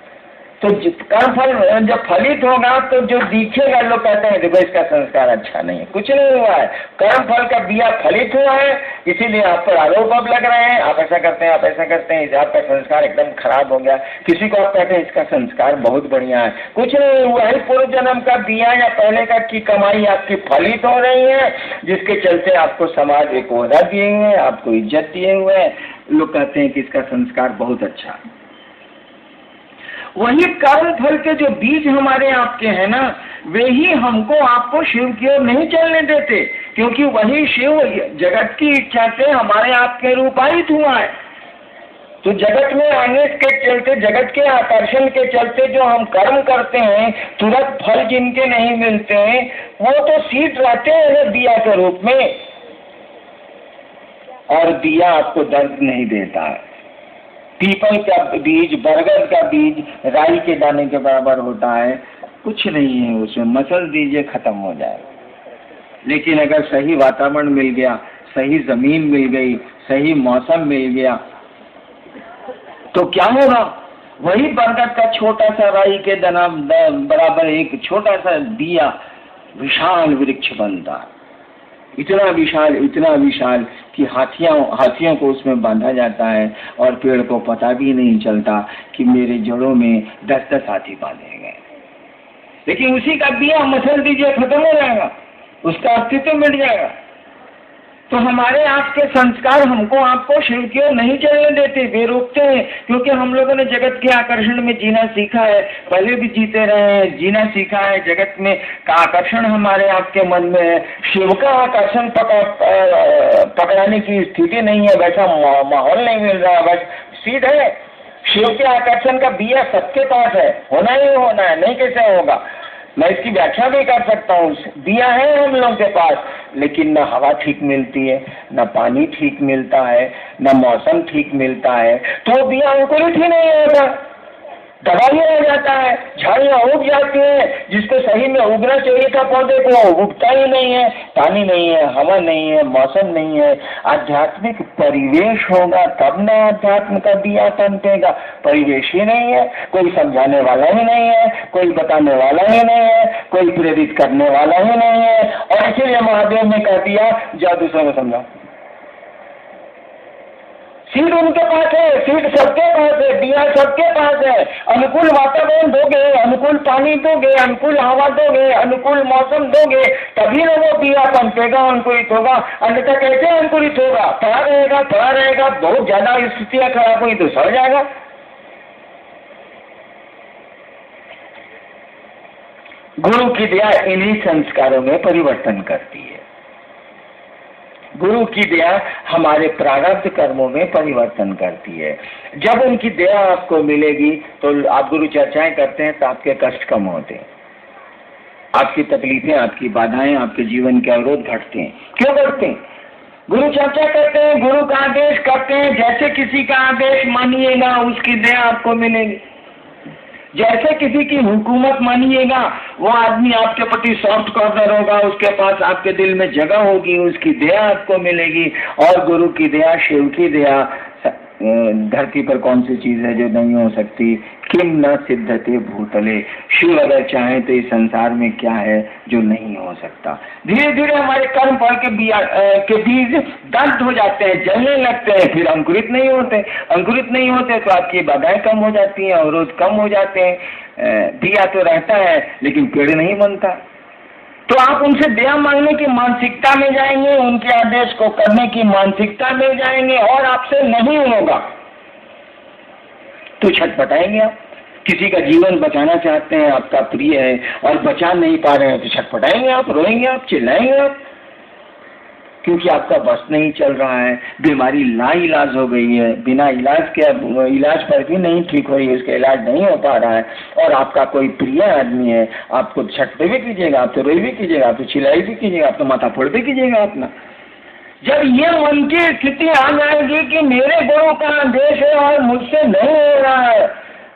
तो कर्म फल जब फलित होगा तो जो दिखेगा, लोग कहते हैं देखो इसका संस्कार अच्छा नहीं है। कुछ नहीं हुआ है, कर्म फल का बिया फलित हुआ है, इसीलिए आप पर आरोप अब लग रहे हैं, आप ऐसा करते हैं, आप ऐसा करते हैं, आपका संस्कार एकदम खराब हो गया। किसी को आप कहते हैं इसका संस्कार बहुत बढ़िया है, कुछ नहीं हुआ है, पूर्व जन्म का बिया या पहले का की कमाई आपकी फलित हो रही है, जिसके चलते आपको समाज एक ओहदा दिए हुए हैं, आपको इज्जत दिए हुए हैं। लोग कहते हैं कि इसका संस्कार बहुत अच्छा है। वही कर्म फल के जो बीज हमारे आपके हैं ना, वे ही हमको आपको शिव की ओर नहीं चलने देते, क्योंकि वही शिव जगत की इच्छा से हमारे आपके रूपायित हुआ है। तो जगत में आने के चलते, जगत के आकर्षण के चलते जो हम कर्म करते हैं, तुरंत फल जिनके नहीं मिलते हैं, वो तो सीड रहते हैं दिया के रूप में, और दिया आपको दर्द नहीं देता है। पीपल का बीज, बरगद का बीज राई के दाने के बराबर होता है, कुछ नहीं है उसमें, मसल दीजिए खत्म हो जाएगा। लेकिन अगर सही वातावरण मिल गया, सही जमीन मिल गई, सही मौसम मिल गया, तो क्या होगा? वही बरगद का छोटा सा राई के दाना बराबर एक छोटा सा दिया विशाल वृक्ष बनता है, इतना विशाल कि हाथियों को उसमें बांधा जाता है, और पेड़ को पता भी नहीं चलता कि मेरे जड़ों में 10-10 हाथी बांधे गए। लेकिन उसी का दिया मसल दीजिए खत्म हो जाएगा, उसका अस्तित्व मिट जाएगा। तो हमारे आपके संस्कार हमको आपको शिव की ओर नहीं चलने देते, वे रोकते हैं, क्योंकि हम लोगों ने जगत के आकर्षण में जीना सीखा है, पहले भी जीते रहे हैं, जीना सीखा है। जगत में का आकर्षण हमारे आपके मन में है, शिव का आकर्षण पकड़ाने की स्थिति नहीं है, वैसा माहौल नहीं मिल रहा, बस सीध है। शिव के आकर्षण का बिया सबके पास है, होना ही होना है, नहीं कैसे होगा? मैं इसकी व्याख्या भी कर सकता हूँ। दिया है हम लोगों के पास, लेकिन न हवा ठीक मिलती है, न पानी ठीक मिलता है, न मौसम ठीक मिलता है, तो दिया अंकुरित ही नहीं होता, दबाइया हो जाता है, झाड़ियाँ उग जाती है, जिसको सही में उगना चाहिए था पौधे को, उगता ही नहीं है, पानी नहीं है, हवा नहीं है, मौसम नहीं है। आध्यात्मिक परिवेश होगा तब न अध्यात्म का दिया तमकेगा। परिवेश ही नहीं है, कोई समझाने वाला ही नहीं है, कोई बताने वाला ही नहीं है, कोई प्रेरित करने वाला ही नहीं है, और इसीलिए महादेव ने कह दिया जाओ दूसरों को समझाओ। सीड उनके पास है, सीड सबके पास है, दिया सबके पास है। अनुकूल वातावरण दोगे, अनुकूल पानी दोगे, अनुकूल हवा दोगे, अनुकूल मौसम दोगे, तभी ना वो दिया पनपेगा, अंकुरित होगा। अन्यथा कैसे अंकुरित होगा? पड़ा रहेगा, बहुत ज्यादा स्थितियां खराब हुई तो सड़ जाएगा। गुरु की दया इन्हीं संस्कारों में परिवर्तन करती है। गुरु की दया हमारे प्रारब्ध कर्मों में परिवर्तन करती है। जब उनकी दया आपको मिलेगी तो आप गुरु चर्चाएं करते हैं तो आपके कष्ट कम होते हैं, आपकी तकलीफें, आपकी बाधाएं, आपके जीवन के अवरोध घटते हैं। क्यों घटते हैं? गुरु चर्चा करते हैं, गुरु का आदेश करते हैं, जैसे किसी का आदेश मानिएगा उसकी दया आपको मिलेगी। जैसे किसी की हुकूमत मानिएगा वो आदमी आपके प्रति सॉफ्ट कॉर्नर होगा, उसके पास आपके दिल में जगह होगी, उसकी दया आपको मिलेगी। और गुरु की दया, शिव की दया, धरती पर कौन सी चीज है जो नहीं हो सकती? किम न सिद्धते भूतले। शिव अगर चाहे तो इस संसार में क्या है जो नहीं हो सकता। धीरे धीरे हमारे कर्म फल के बीज दग्ध हो जाते हैं, जलने लगते हैं, फिर अंकुरित नहीं होते। अंकुरित नहीं होते तो आपकी बाधाएं कम हो जाती हैं, अवरोध कम हो जाते हैं। दिया तो रहता है लेकिन पेड़ नहीं बनता। तो आप उनसे दया मांगने की मानसिकता में जाएंगे, उनके आदेश को करने की मानसिकता में जाएंगे, और आपसे नहीं होगा तो छटपटाएंगे आप। किसी का जीवन बचाना चाहते हैं, आपका प्रिय है और बचा नहीं पा रहे हैं तो छटपटाएंगे आप, रोएंगे आप, चिल्लाएंगे आप, क्योंकि आपका बस नहीं चल रहा है। बीमारी लाइलाज हो गई है, बिना इलाज के, इलाज पर भी नहीं ठीक हो रही है, उसका इलाज नहीं हो पा रहा है, और आपका कोई प्रिय आदमी है। आपको छटपटे भी कीजिएगा, आप तो रोई भी कीजिएगा, आप तो चिल्लाई भी कीजिएगा, आप तो माथा फोड़ भी कीजिएगा अपना। जब ये मन की स्थिति आ जाएगी कि मेरे गुरु का आदेश है और मुझसे नहीं हो रहा है,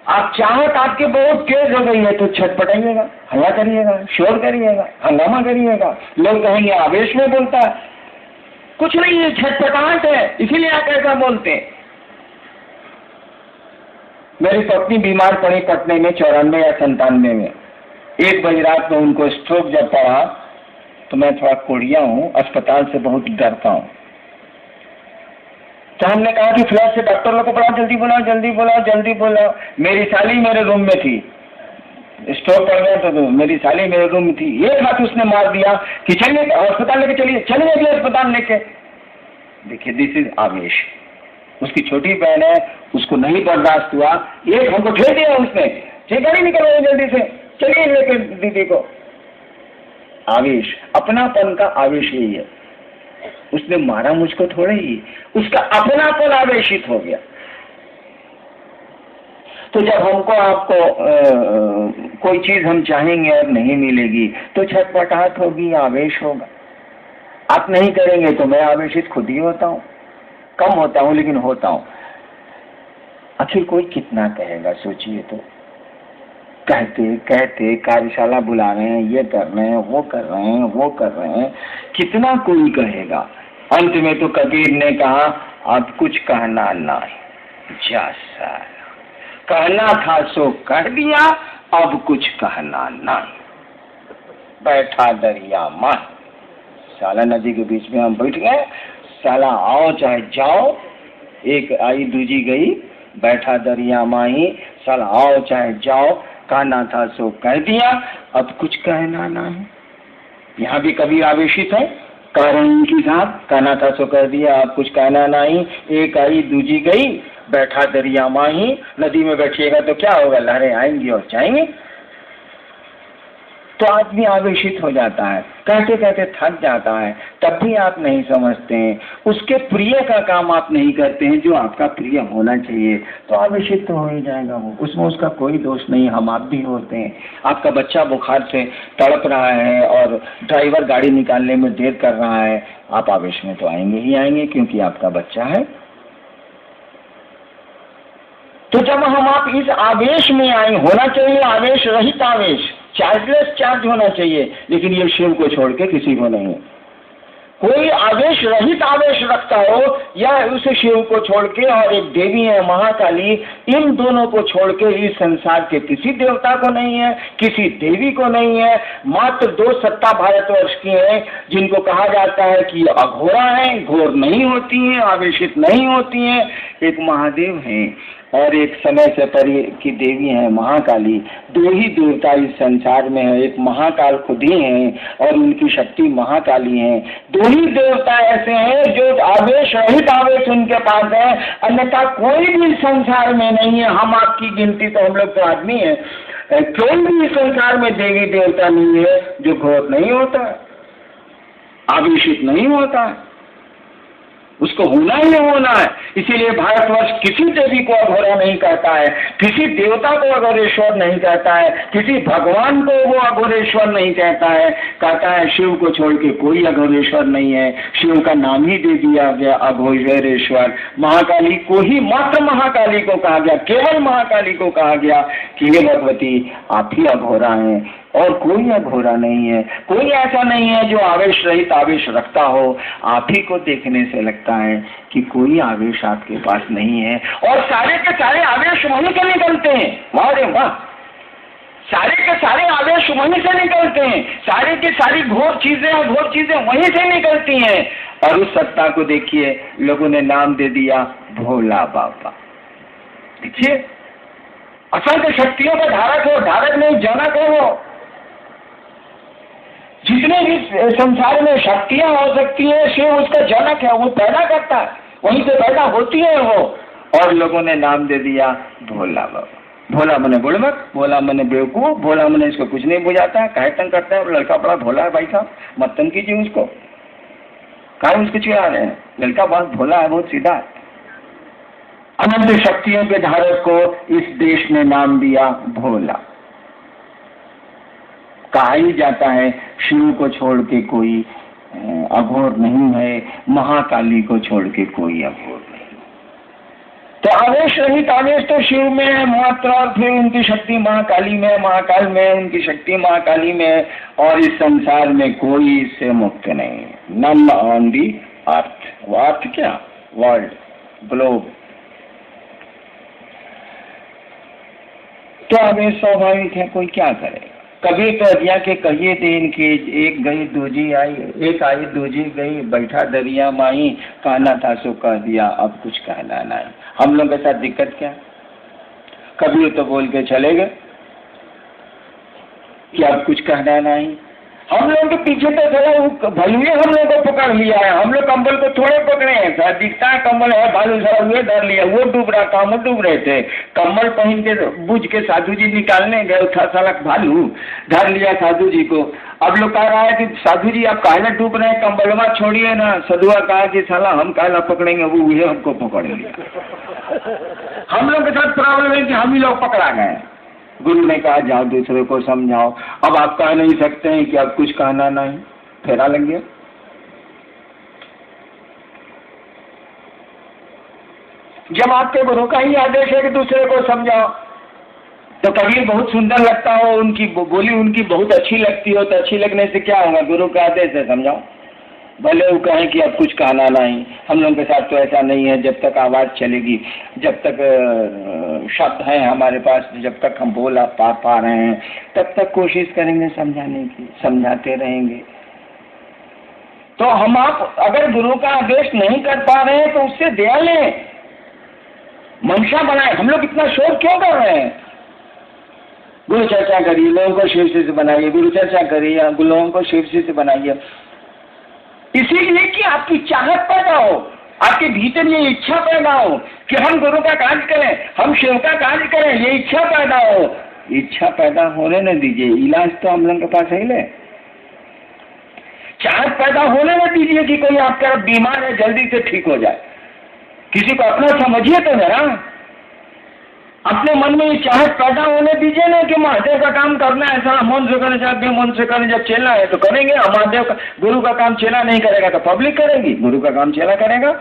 आप चाहत आपकी बहुत तेज हो गई है, तो छटपटाइएगा, हल्ला करिएगा, शोर करिएगा, हंगामा करिएगा। लोग कहेंगे आवेश में बोलता है, कुछ नहीं है, छटपटाहट है, इसीलिए आप ऐसा बोलते हैं। मेरी पत्नी बीमार पड़ी पटने में 94 या 97 में। 1 बजे रात में उनको स्ट्रोक जब पड़ा तो मैं थोड़ा कोढ़िया हूँ, अस्पताल से बहुत डरता हूँ। तो हमने कहा कि फ्लैश से डॉक्टर लोग को बुलाओ, जल्दी बुलाओ, जल्दी बुलाओ, जल्दी बुलाओ। मेरी साली मेरे रूम में थी, स्ट्रोक पड़ गया तो मेरी साली मेरे रूम में थी। एक हाथ उसने मार दिया कि चलिए अस्पताल लेके चलिए, चलिए अभी अस्पताल लेके। देखिए दिस इज आवेश। उसकी छोटी बहन है, उसको नहीं बर्दाश्त हुआ, एक हमको ठेल दिया उसने, चलिए गाड़ी निकलवाइए जल्दी से, चलिए लेकर दीदी को। आवेश, अपनापन का आवेश यही है। उसने मारा मुझको थोड़ा ही, उसका अपनापन आवेशित हो गया। तो जब हमको आपको कोई चीज हम चाहेंगे और नहीं मिलेगी तो छटपटाहट होगी, आवेश होगा। आप नहीं करेंगे तो मैं आवेशित खुद ही होता हूँ, कम होता हूँ लेकिन होता हूँ। आखिर कोई कितना कहेगा, सोचिए तो। कहते कहते कार्यशाला बुला रहे हैं, ये कर रहे हैं, वो कर रहे हैं, वो कर रहे हैं, कितना कोई कहेगा। अंत में तो कबीर ने कहा अब कुछ कहना नहीं, जा साला, कहना था सो कह दिया, अब कुछ कहना नहीं। बैठा दरिया माँ, साला नदी के बीच में हम बैठ गए, साला आओ चाहे जाओ, एक आई दूजी गई, बैठा दरिया माही, साला आओ चाहे जाओ, कहना था सो कह दिया, अब कुछ कहना नहीं। यहाँ भी कभी आवेशित है, कारण के साथ कहना था सो कह दिया, अब कुछ कहना नहीं। एक आई दूजी गई, बैठा दरिया माही, नदी में बैठिएगा तो क्या होगा, लहरें आएंगी और जाएंगी। तो आदमी आवेशित हो जाता है, कहते कहते थक जाता है, तब भी आप नहीं समझते हैं, उसके प्रिय का काम आप नहीं करते हैं जो आपका प्रिय होना चाहिए, तो आवेशित तो हो ही जाएगा वो, उसमें उसका कोई दोष नहीं। हम आप भी होते हैं। आपका बच्चा बुखार से तड़प रहा है और ड्राइवर गाड़ी निकालने में देर कर रहा है, आप आवेश में तो आएंगे ही आएंगे क्योंकि आपका बच्चा है। तो जब हम आप इस आवेश में आए, होना चाहिए आवेश रहित आवेश, चार्जलेस चार्ज होना चाहिए, लेकिन ये शिव को छोड़ के किसी को नहीं। कोई आवेश रहित आवेश रखता हो या उस शिव को छोड़ के, और एक देवी है महाकाली, इन दोनों को छोड़ के इस संसार के किसी देवता को नहीं है, किसी देवी को नहीं है। मात्र 2 सत्ता भारतवर्ष की है जिनको कहा जाता है कि अघोरा है, घोर नहीं होती हैं, आवेशित नहीं होती हैं। एक महादेव हैं और एक समय से परे की देवी है महाकाली। 2 ही देवता इस संसार में है, एक महाकाल खुद ही हैं और उनकी शक्ति महाकाली है। 2 ही देवता ऐसे हैं जो आवेश रहित आवेश उनके पास है, अन्यथा कोई भी संसार में नहीं है। हम आपकी गिनती तो, हम लोग तो आदमी है, कोई भी संसार में देवी देवता नहीं है जो घोर नहीं होता, आवेशित नहीं होता है, उसको होना ही होना है। इसीलिए भारतवर्ष किसी देवी को अघोरा नहीं कहता है, किसी देवता को अघोरेश्वर नहीं कहता है, किसी भगवान को वो अघोरेश्वर नहीं कहता है। कहता है शिव को छोड़ के कोई अघोरेश्वर नहीं है, शिव का नाम ही दे दिया गया अघोरेश्वर। महाकाली को ही, मात्र महाकाली को कहा गया, केवल महाकाली को कहा गया कि हे भगवती आप ही अघोरा हैं और कोई अघोरा नहीं है। कोई ऐसा नहीं है जो आवेश रहित आवेश रखता हो। आप ही को देखने से लगता है कि कोई आवेश आपके पास नहीं है, और सारे के सारे आवेश वहीं से निकलते हैं। वाह रे वाह, सारे के सारे आवेश वहीं से निकलते हैं, सारी की सारी घोर चीजें वहीं से निकलती हैं। और उस सत्ता को देखिए, लोगों ने नाम दे दिया भोला बाबा। देखिए, असंख्य शक्तियों का धारक हो, धारक नहीं जनक है वो। जितने भी संसार में शक्तियां हो सकती है, शिव उसका जनक है, वो पैदा करता है, वहीं से पैदा होती है वो। और लोगों ने नाम दे दिया भोला बाबा। भोला मने बुड़बक, भोला मने बेवकूफ, भोला मने इसको कुछ नहीं बुझाता है, काहे तंग करता है, लड़का बड़ा भोला है भाई साहब, मत तंग कीजिए उसको, काहे उसको चिढ़ा रहे हैं, लड़का बहुत भोला है, बहुत सीधा है। अनंत शक्तियों के धारक को इस देश ने नाम दिया भोला। कहा ही जाता है शिव को छोड़ के कोई अघोर नहीं है, महाकाली को छोड़ के कोई अघोर नहीं। तो आवेश रहित आवेश तो शिव में है मात्र, और फिर उनकी शक्ति महाकाली में, महाकाल में उनकी शक्ति महाकाली में, और इस संसार में कोई इससे मुक्त नहीं है। नन ऑन दी अर्थ। वो अर्थ क्या? World, globe. तो आवेश स्वाभाविक है, कोई क्या करे। कभी तो अदिया के कहिए थे इनकी, एक गई दूजी आई, एक आई दूजी गई, बैठा दरिया माही, कहना था सो कह दिया, अब कुछ कहना नहीं। हम लोग के साथ दिक्कत क्या? कभी तो बोल के चले गए कि अब कुछ कहना नहीं। हम लोग के पीछे तो थोड़ा भलुए हम लोग को पकड़ लिया है। हम लोग कंबल को थोड़े पकड़े हैं, सर दिखता है कंबल है, भालू सारा हुए धर लिया, वो डूब रहा था, हम डूब रहे थे। कंबल पहन के बुझ के साधु जी निकालने गए, उठा साला भालू धर लिया साधु जी को। अब लोग कह रहा है कि साधु जी आप काहे डूब रहे हैं, कंबलवा छोड़िए ना। सधुआ कहा कि साला हम काहे पकड़ेंगे, वो उहे हमको पकड़ लिया। हम लोग के साथ प्रॉब्लम है कि हम ही लोग पकड़ा गए। गुरु ने कहा जाओ दूसरे को समझाओ। अब आप कह नहीं सकते हैं कि अब कुछ कहना नहीं, फेरा लग गया। जब आपके गुरु का ही आदेश है कि दूसरे को समझाओ, तो कबीर बहुत सुंदर लगता हो, उनकी बोली उनकी बहुत अच्छी लगती हो, तो अच्छी लगने से क्या होगा, गुरु का आदेश है समझाओ। भले वो कहें कि अब कुछ कहना नहीं। हम लोगों के साथ तो ऐसा नहीं है, जब तक आवाज़ चलेगी, जब तक शब्द हैं हमारे पास, जब तक हम बोल पा रहे हैं, तब तक कोशिश करेंगे समझाने की, समझाते रहेंगे। तो हम आप अगर गुरु का आदेश नहीं कर पा रहे हैं तो उससे दया लें, मंशा बनाए। हम लोग इतना शोर क्यों कर रहे हैं? गुरु चर्चा करिए, लोगों को शिव से बनाइए, गुरु चर्चा करिए, लोगों को शिव से बनाइए, इसीलिए कि आपकी चाहत पैदा हो, आपके भीतर ये इच्छा पैदा हो कि हम गुरु का कार्य करें, हम शिव का कार्य करें, ये इच्छा पैदा हो। इच्छा पैदा होने न दीजिए, इलाज तो हम लोगों के पास है ले। चाहत पैदा होने न दीजिए कि कोई आपका बीमार है जल्दी से ठीक हो जाए। किसी को अपना समझिए तो जरा, अपने मन में ये चाहत पैदा होने दीजिए ना कि महादेव का काम करना है, ऐसा मन से करना चाहते हैं, मन से करने जब चलना है तो करेंगे। महादेव का गुरु का काम चेला नहीं करेगा तो पब्लिक करेगी, गुरु का काम चेला करेगा।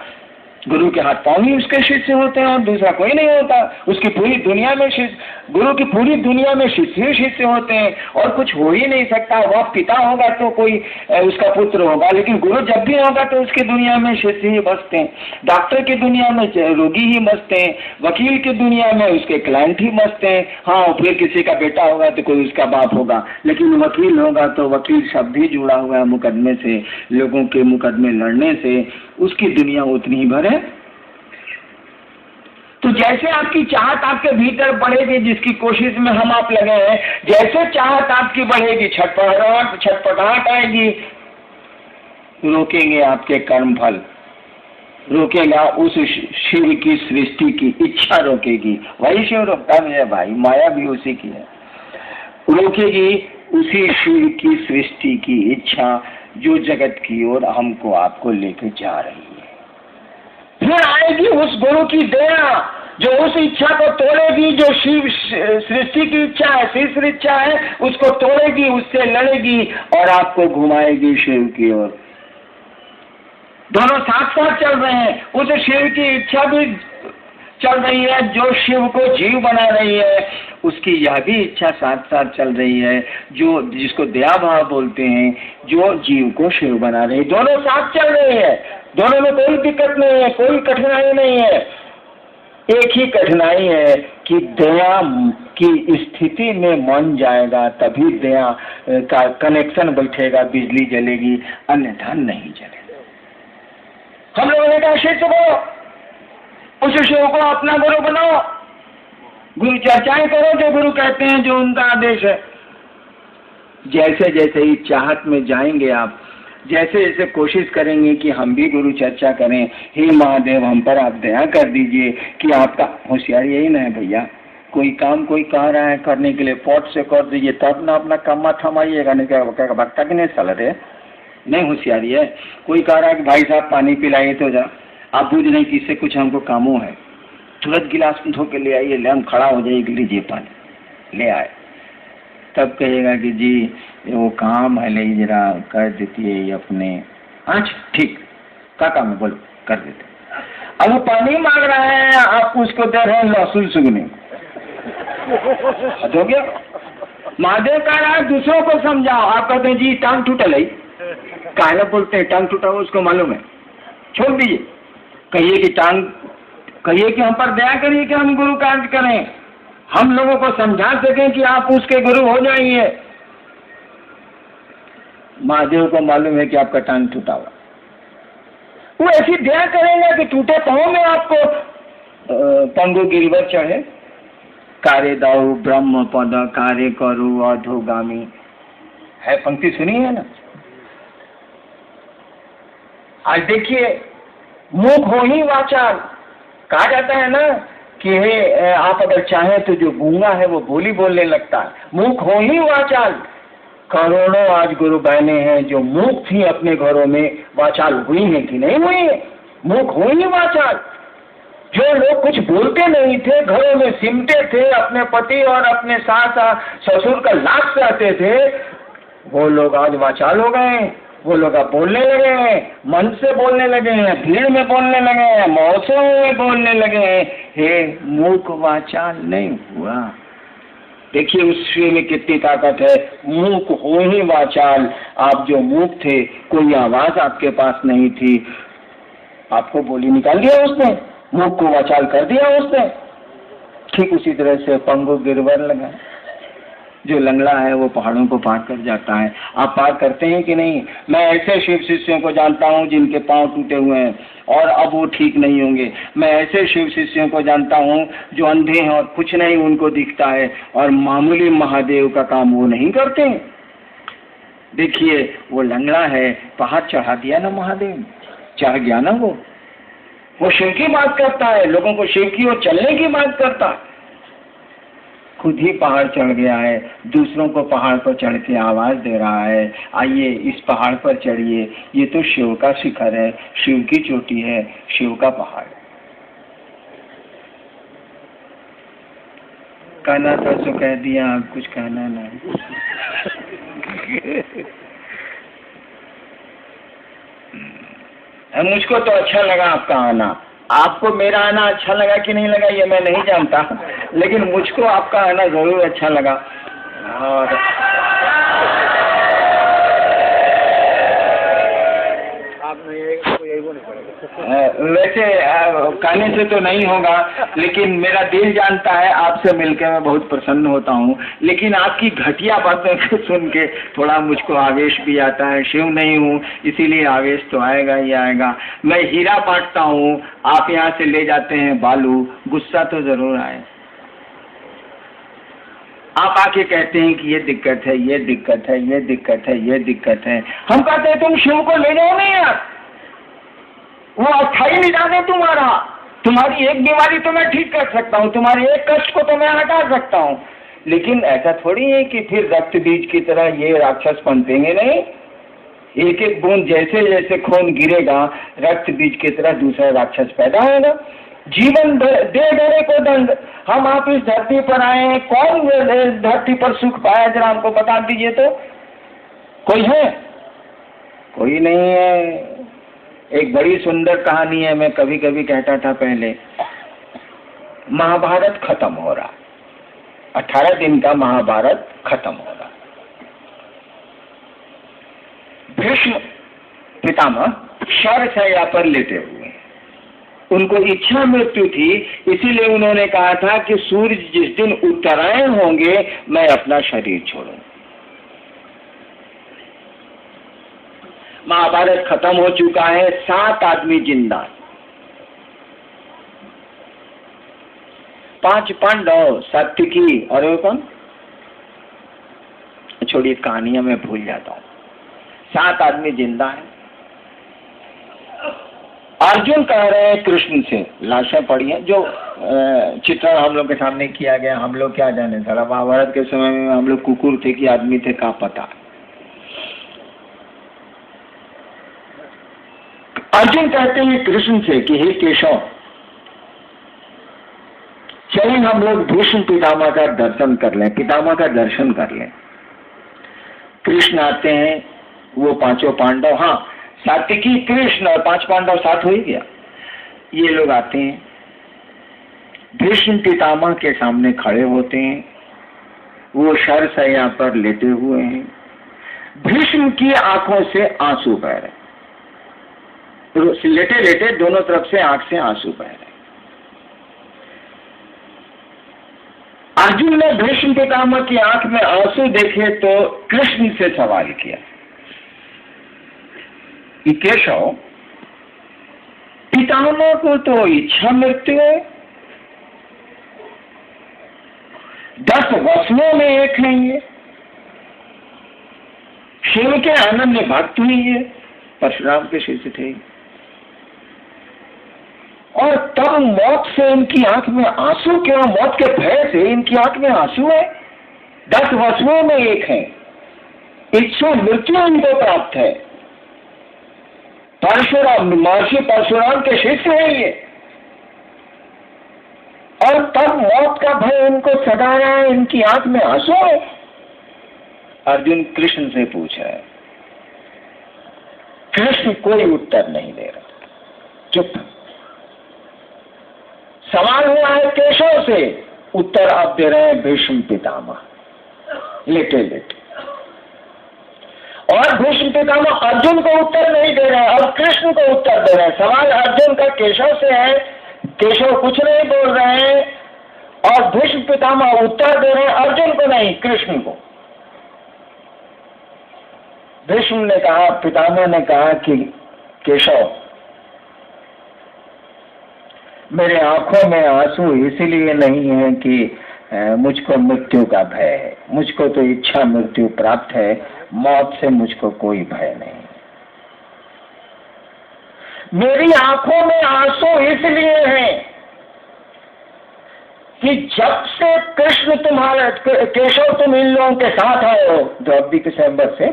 गुरु के हाथ पांव ही उसके शिष्य होते हैं और दूसरा कोई नहीं होता। उसकी पूरी दुनिया में गुरु की पूरी दुनिया में शिष्य होते हैं और कुछ हो ही नहीं सकता। वह पिता होगा तो कोई उसका पुत्र होगा, लेकिन गुरु जब भी होगा तो उसकी दुनिया में शिष्य ही बसते हैं। डॉक्टर की दुनिया में रोगी ही बसते हैं, वकील की दुनिया में उसके क्लाइंट ही बसते हैं। हाँ, फिर किसी का बेटा होगा तो कोई उसका बाप होगा, लेकिन वकील होगा तो वकील शब्द ही जुड़ा हुआ है मुकदमे से, लोगों के मुकदमे लड़ने से, उसकी दुनिया उतनी ही भर है। तो जैसे आपकी चाहत आपके भीतर बढ़ेगी, जिसकी कोशिश में हम आप लगे हैं, जैसे चाहत आपकी बढ़ेगी, छटपटाहट आएगी, रोकेंगे आपके कर्म फल, रोकेगा उस शिव की सृष्टि की इच्छा रोकेगी। वही शिव रोकता है भाई, माया भी उसी की है। रोकेगी उसी शिव की सृष्टि की इच्छा जो जगत की ओर हमको आपको लेकर जा रही है। फिर आएगी उस गुरु की दया जो उस इच्छा को तोड़ेगी, जो शिव सृष्टि की इच्छा है, शीर्ष इच्छा है, उसको तोड़ेगी, उससे लड़ेगी और आपको घुमाएगी शिव की ओर। दोनों साथ साथ चल रहे हैं। उस शिव की इच्छा भी चल रही है जो शिव को जीव बना रही है, उसकी यह भी इच्छा साथ साथ चल रही है जो जिसको दया भाव बोलते हैं, जो जीव को शिव बना रही है। दोनों साथ चल रही है, दोनों में कोई दिक्कत नहीं है, कोई कठिनाई नहीं है। एक ही कठिनाई है कि दया की स्थिति में मन जाएगा तभी दया का कनेक्शन बैठेगा, बिजली जलेगी, अन्यथा नहीं जलेगा। हम लोगों ने कहा शिव बोलो, उस शिव को अपना गुरु बनाओ, गुरु चर्चाएं करो जो गुरु कहते हैं, जो उनका आदेश है। जैसे जैसे ही चाहत में जाएंगे आप, जैसे जैसे कोशिश करेंगे कि हम भी गुरु चर्चा करें, हे महादेव हम पर आप दया कर दीजिए कि आपका होशियारी यही ना है भैया, कोई काम कोई कह रहा है करने के लिए पॉट से कर दीजिए, तब ना अपना काम थमाइएगा, नहीं क्या भक्ता की नहीं सल रहे, नहीं होशियारी है। कोई कह रहा है कि भाई साहब पानी पिलाइए तो जा, आप बुझ नहीं कि इससे कुछ हमको कामों है, तुरंत गिलास में धो के ले आइए, ले हम खड़ा हो जाइए, लीजिए पानी, ले आए। तब कहेगा कि जी वो काम है, ले जरा कर देती है ये अपने। अच्छा ठीक, क्या काम है बोलो, कर देते। अब वो पानी मांग रहा है, आप उसको दे रहे हैं लहसुन सुगने, हो गया। महादेव कह रहा है दूसरों को समझाओ, आप कहते हैं जी टांग टूटल है, काहे बोलते हैं टांग टूटा हो, उसको मालूम है, छोड़ दीजिए। कहिए कि हम पर दया करिए कि हम गुरु कार्य करें, हम लोगों को समझा सकें कि आप उसके गुरु हो जाइए। महादेव को मालूम है कि आपका टांग टूटा हुआ, वो ऐसी दया करेंगे कि टूटे पांव में आपको पंगु गिरवर चढ़े। कार्य दाऊ ब्रह्म पद कार्य करू अधोगामी, है, पंक्ति सुनी है ना। आज देखिए, मूक हो ही वाचाल, कहा जाता है ना कि आप अगर चाहें तो जो गूंगा है वो बोली बोलने लगता है। मूक हो ही वाचाल, करोड़ों आज गुरु बहने हैं जो मूक थी अपने घरों में, वाचाल हुई है कि नहीं हुई है? मूक हो ही वाचाल। जो लोग कुछ बोलते नहीं थे, घरों में सिमटे थे, अपने पति और अपने सास ससुर का लाख चाहते थे, वो लोग आज वाचाल हो गए। वो लोग अब बोलने लगे हैं, मन से बोलने लगे हैं, भीड़ में बोलने लगे हैं, मौसम में बोलने लगे हैं। हे मूक वाचाल नहीं हुआ। देखिए उस श्री में कितनी ताकत है। मूक हो ही वाचाल, आप जो मूक थे, कोई आवाज आपके पास नहीं थी, आपको बोली निकाल दिया उसने, मूक को वाचाल कर दिया उसने। ठीक उसी तरह से पंगु गिरवर लगा, जो लंगड़ा है वो पहाड़ों को पार कर जाता है। आप पार करते हैं कि नहीं? मैं ऐसे शिव शिष्यों को जानता हूँ जिनके पांव टूटे हुए हैं और अब वो ठीक नहीं होंगे। मैं ऐसे शिव शिष्यों को जानता हूँ जो अंधे हैं और कुछ नहीं उनको दिखता है, और मामूली महादेव का काम वो नहीं करते। देखिए वो लंगड़ा है, पहाड़ चढ़ा दिया ना महादेव, चढ़ गया ना वो शिव की बात करता है, लोगों को शिव की और चलने की बात करता है। खुद ही पहाड़ चढ़ गया है, दूसरों को पहाड़ पर चढ़ के आवाज दे रहा है, आइए इस पहाड़ पर चढ़िए, ये तो शिव का शिखर है, शिव की चोटी है, शिव का पहाड़। कहना था तो कह दिया, अब कुछ कहना नहीं। मुझको तो अच्छा लगा आपका आना। आपको मेरा आना अच्छा लगा कि नहीं लगा ये मैं नहीं जानता, लेकिन मुझको आपका आना जरूर अच्छा लगा। और वैसे कहने से तो नहीं होगा, लेकिन मेरा दिल जानता है, आपसे मिलकर मैं बहुत प्रसन्न होता हूँ। लेकिन आपकी घटिया बातों को सुन के थोड़ा मुझको आवेश भी आता है। शिव नहीं हूँ इसीलिए आवेश तो आएगा ही आएगा। मैं हीरा बांटता हूँ, आप यहाँ से ले जाते हैं बालू, गुस्सा तो जरूर आए। आप आके कहते हैं कि ये दिक्कत है, ये दिक्कत है, ये दिक्कत है, ये दिक्कत है। हम कहते हैं तुम शिव को ले जाओ नहीं यार, वो अस्थाई निदान है तुम्हारा। तुम्हारी एक बीमारी तो मैं ठीक कर सकता हूँ, तुम्हारे एक कष्ट को तो मैं हटा सकता हूँ, लेकिन ऐसा थोड़ी है कि फिर रक्त बीज की तरह ये राक्षस पनपेंगे नहीं। एक एक बूंद जैसे जैसे खून गिरेगा, रक्त बीज की तरह दूसरा राक्षस पैदा होगा। जीवन दे डरे को दंड। हम आप इस धरती पर आए हैं, कौन धरती पर सुख पाया, जरा हमको बता दीजिए तो। कोई है? कोई नहीं है। एक बड़ी सुंदर कहानी है, मैं कभी कभी कहता था पहले। महाभारत खत्म हो रहा, 18 दिन का महाभारत खत्म हो रहा। भीष्म पितामह शरशय्या पर लेटे हुए, उनको इच्छा मृत्यु थी, इसीलिए उन्होंने कहा था कि सूर्य जिस दिन उत्तरायण होंगे मैं अपना शरीर छोड़ूं। महाभारत खत्म हो चुका है, 7 आदमी जिंदा, 5 पांडव, सात्विकी और कौन, छोड़िए कहानियां मैं भूल जाता हूँ। 7 आदमी जिंदा है। अर्जुन कह रहे हैं कृष्ण से, लाशें पड़ी हैं, जो चित्रण हम लोग के सामने किया गया, हम लोग क्या जाने, सारा महाभारत के समय में हम लोग कुकुर थे कि आदमी थे, क्या पता। अर्जुन कहते हैं कृष्ण से कि हे केशव, चलिए हम लोग भीष्म पितामह का दर्शन कर लें, पितामह का दर्शन कर लें। कृष्ण आते हैं, वो 5 पांडव, हाँ सात्विकी कृष्ण और 5 पांडव साथ हो ही गया। ये लोग आते हैं, भीष्म पितामह के सामने खड़े होते हैं, वो शरशय्या पर लेटे हुए हैं। भीष्म की आंखों से आंसू बह रहे, लेटे लेटे दोनों तरफ से आंख से आंसू बह रहे। अर्जुन ने भीष्म पितामह की आंख में आंसू देखे तो कृष्ण से सवाल किया कि केशव, पितामह को तो इच्छा मृत्यु है, 10 वसुओं में एक है ये, शिव के अनन्य भक्त ही ये परशुराम के शिष्य थे। और तब मौत से इनकी आंख में आंसू क्यों? मौत के भय से इनकी आंख में आंसू है। 10 वसुओं में एक है, इच्छा मृत्यु इनको प्राप्त है। परशुराम, महर्षि परशुराम के शिष्य है ये, और तब मौत का भय इनको सदा रहा है, इनकी आंख में आंसू है। अर्जुन कृष्ण से पूछा है, कृष्ण कोई उत्तर नहीं दे रहा, चुप। सवाल हुआ है केशव से, उत्तर आप दे रहे हैं भीष्म पितामह, लेटे लेटे। और भीष्म पितामह अर्जुन को उत्तर नहीं दे रहे हैं, अब कृष्ण को उत्तर दे रहे हैं। सवाल अर्जुन का केशव से है, केशव कुछ नहीं बोल रहे हैं, और भीष्म पितामह उत्तर दे रहे हैं अर्जुन को नहीं, कृष्ण को। भीष्म ने कहा, पितामह ने कहा कि केशव, मेरे आंखों में आंसू इसलिए नहीं है कि मुझको मृत्यु का भय है, मुझको तो इच्छा मृत्यु प्राप्त है, मौत से मुझको कोई भय नहीं। मेरी आंखों में आंसू इसलिए है कि जब से कृष्ण तुम्हारे, केशव तुम इन लोगों के साथ आए हो द्रौपदी के स्वयंवर से,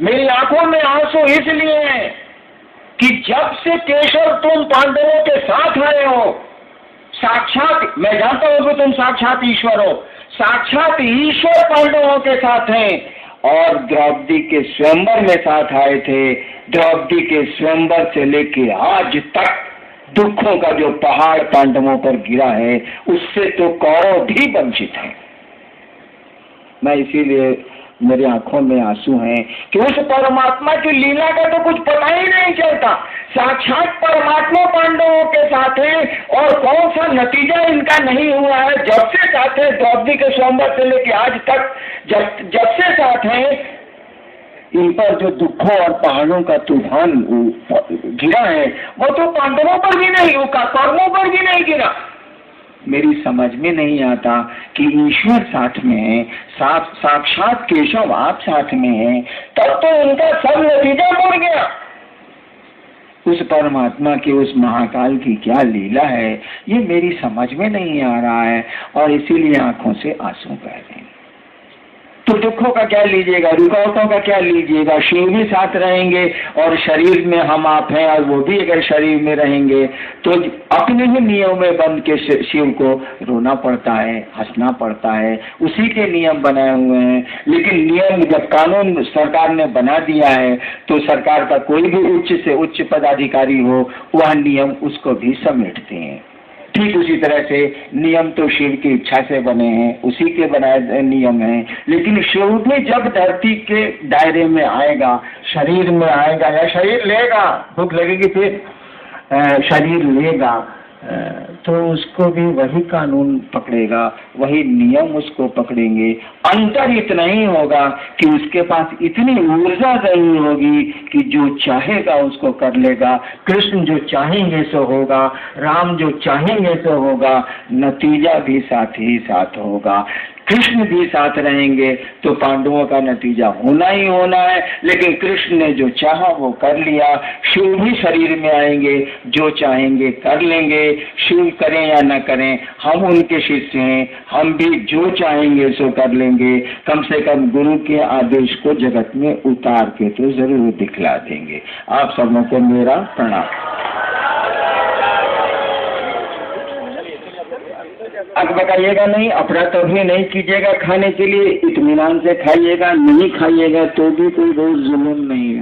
मेरी आंखों में आंसू इसलिए है कि जब से केशव तुम पांडवों के साथ आए हो, साक्षात, मैं जानता हूं कि तुम साक्षात ईश्वर हो, साक्षात ईश्वर पांडवों के साथ हैं, और द्रौपदी के स्वयंवर में साथ आए थे। द्रौपदी के स्वयंवर से लेके आज तक दुखों का जो पहाड़ पांडवों पर गिरा है, उससे तो कौरव भी वंचित हैं। मैं इसीलिए मेरी आंखों में आंसू हैं कि उस परमात्मा की लीला का तो कुछ पता ही नहीं चलता। साक्षात परमात्मा पांडवों के साथ है, और कौन सा नतीजा इनका नहीं हुआ है। जब से साथ है, द्रौपदी के स्वयंवर से लेके आज तक जब से साथ है, इन पर जो दुखों और पहाड़ों का तूफान गिरा है, वो तो पांडवों पर भी नहीं, वो कौरवों पर भी नहीं गिरा। मेरी समझ में नहीं आता कि ईश्वर साथ में है, साक्षात केशव आप साथ में है, तब तो उनका सब नतीजा मुड़ गया। उस परमात्मा की, उस महाकाल की क्या लीला है, ये मेरी समझ में नहीं आ रहा है, और इसीलिए आंखों से आंसू बह रहे हैं। तो दुखों का क्या लीजिएगा, रुकावटों का क्या लीजिएगा। शिव भी साथ रहेंगे, और शरीर में हम आप हैं, और वो भी अगर शरीर में रहेंगे तो अपने ही नियम में बंद के शिव को रोना पड़ता है, हंसना पड़ता है, उसी के नियम बनाए हुए हैं। लेकिन नियम जब कानून सरकार ने बना दिया है, तो सरकार का कोई भी उच्च से उच्च पदाधिकारी हो, वह नियम उसको भी समेटते हैं। ठीक उसी तरह से नियम तो शिव की इच्छा से बने हैं, उसी के बनाए नियम हैं। लेकिन शिव भी जब धरती के दायरे में आएगा, शरीर में आएगा, या शरीर लेगा, भूख लगेगी फिर शरीर लेगा, तो उसको भी वही कानून पकड़ेगा, वही नियम उसको पकड़ेंगे। अंतर इतना ही होगा कि उसके पास इतनी ऊर्जा नहीं होगी कि जो चाहेगा उसको कर लेगा। कृष्ण जो चाहेंगे सो होगा, राम जो चाहेंगे सो होगा, नतीजा भी साथ ही साथ होगा। कृष्ण भी साथ रहेंगे तो पांडवों का नतीजा होना ही होना है। लेकिन कृष्ण ने जो चाहा वो कर लिया। शिव भी शरीर में आएंगे, जो चाहेंगे कर लेंगे। शिव करें या न करें, हम उनके शिष्य हैं, हम भी जो चाहेंगे सो कर लेंगे। कम से कम गुरु के आदेश को जगत में उतार के तो जरूर दिखला देंगे। आप सबों को मेरा प्रणाम। अब बताइएगा नहीं, अपना तभी नहीं कीजिएगा, खाने के लिए इत्मीनान से खाइएगा, नहीं खाइएगा तो भी कोई रोज जुल्म नहीं है।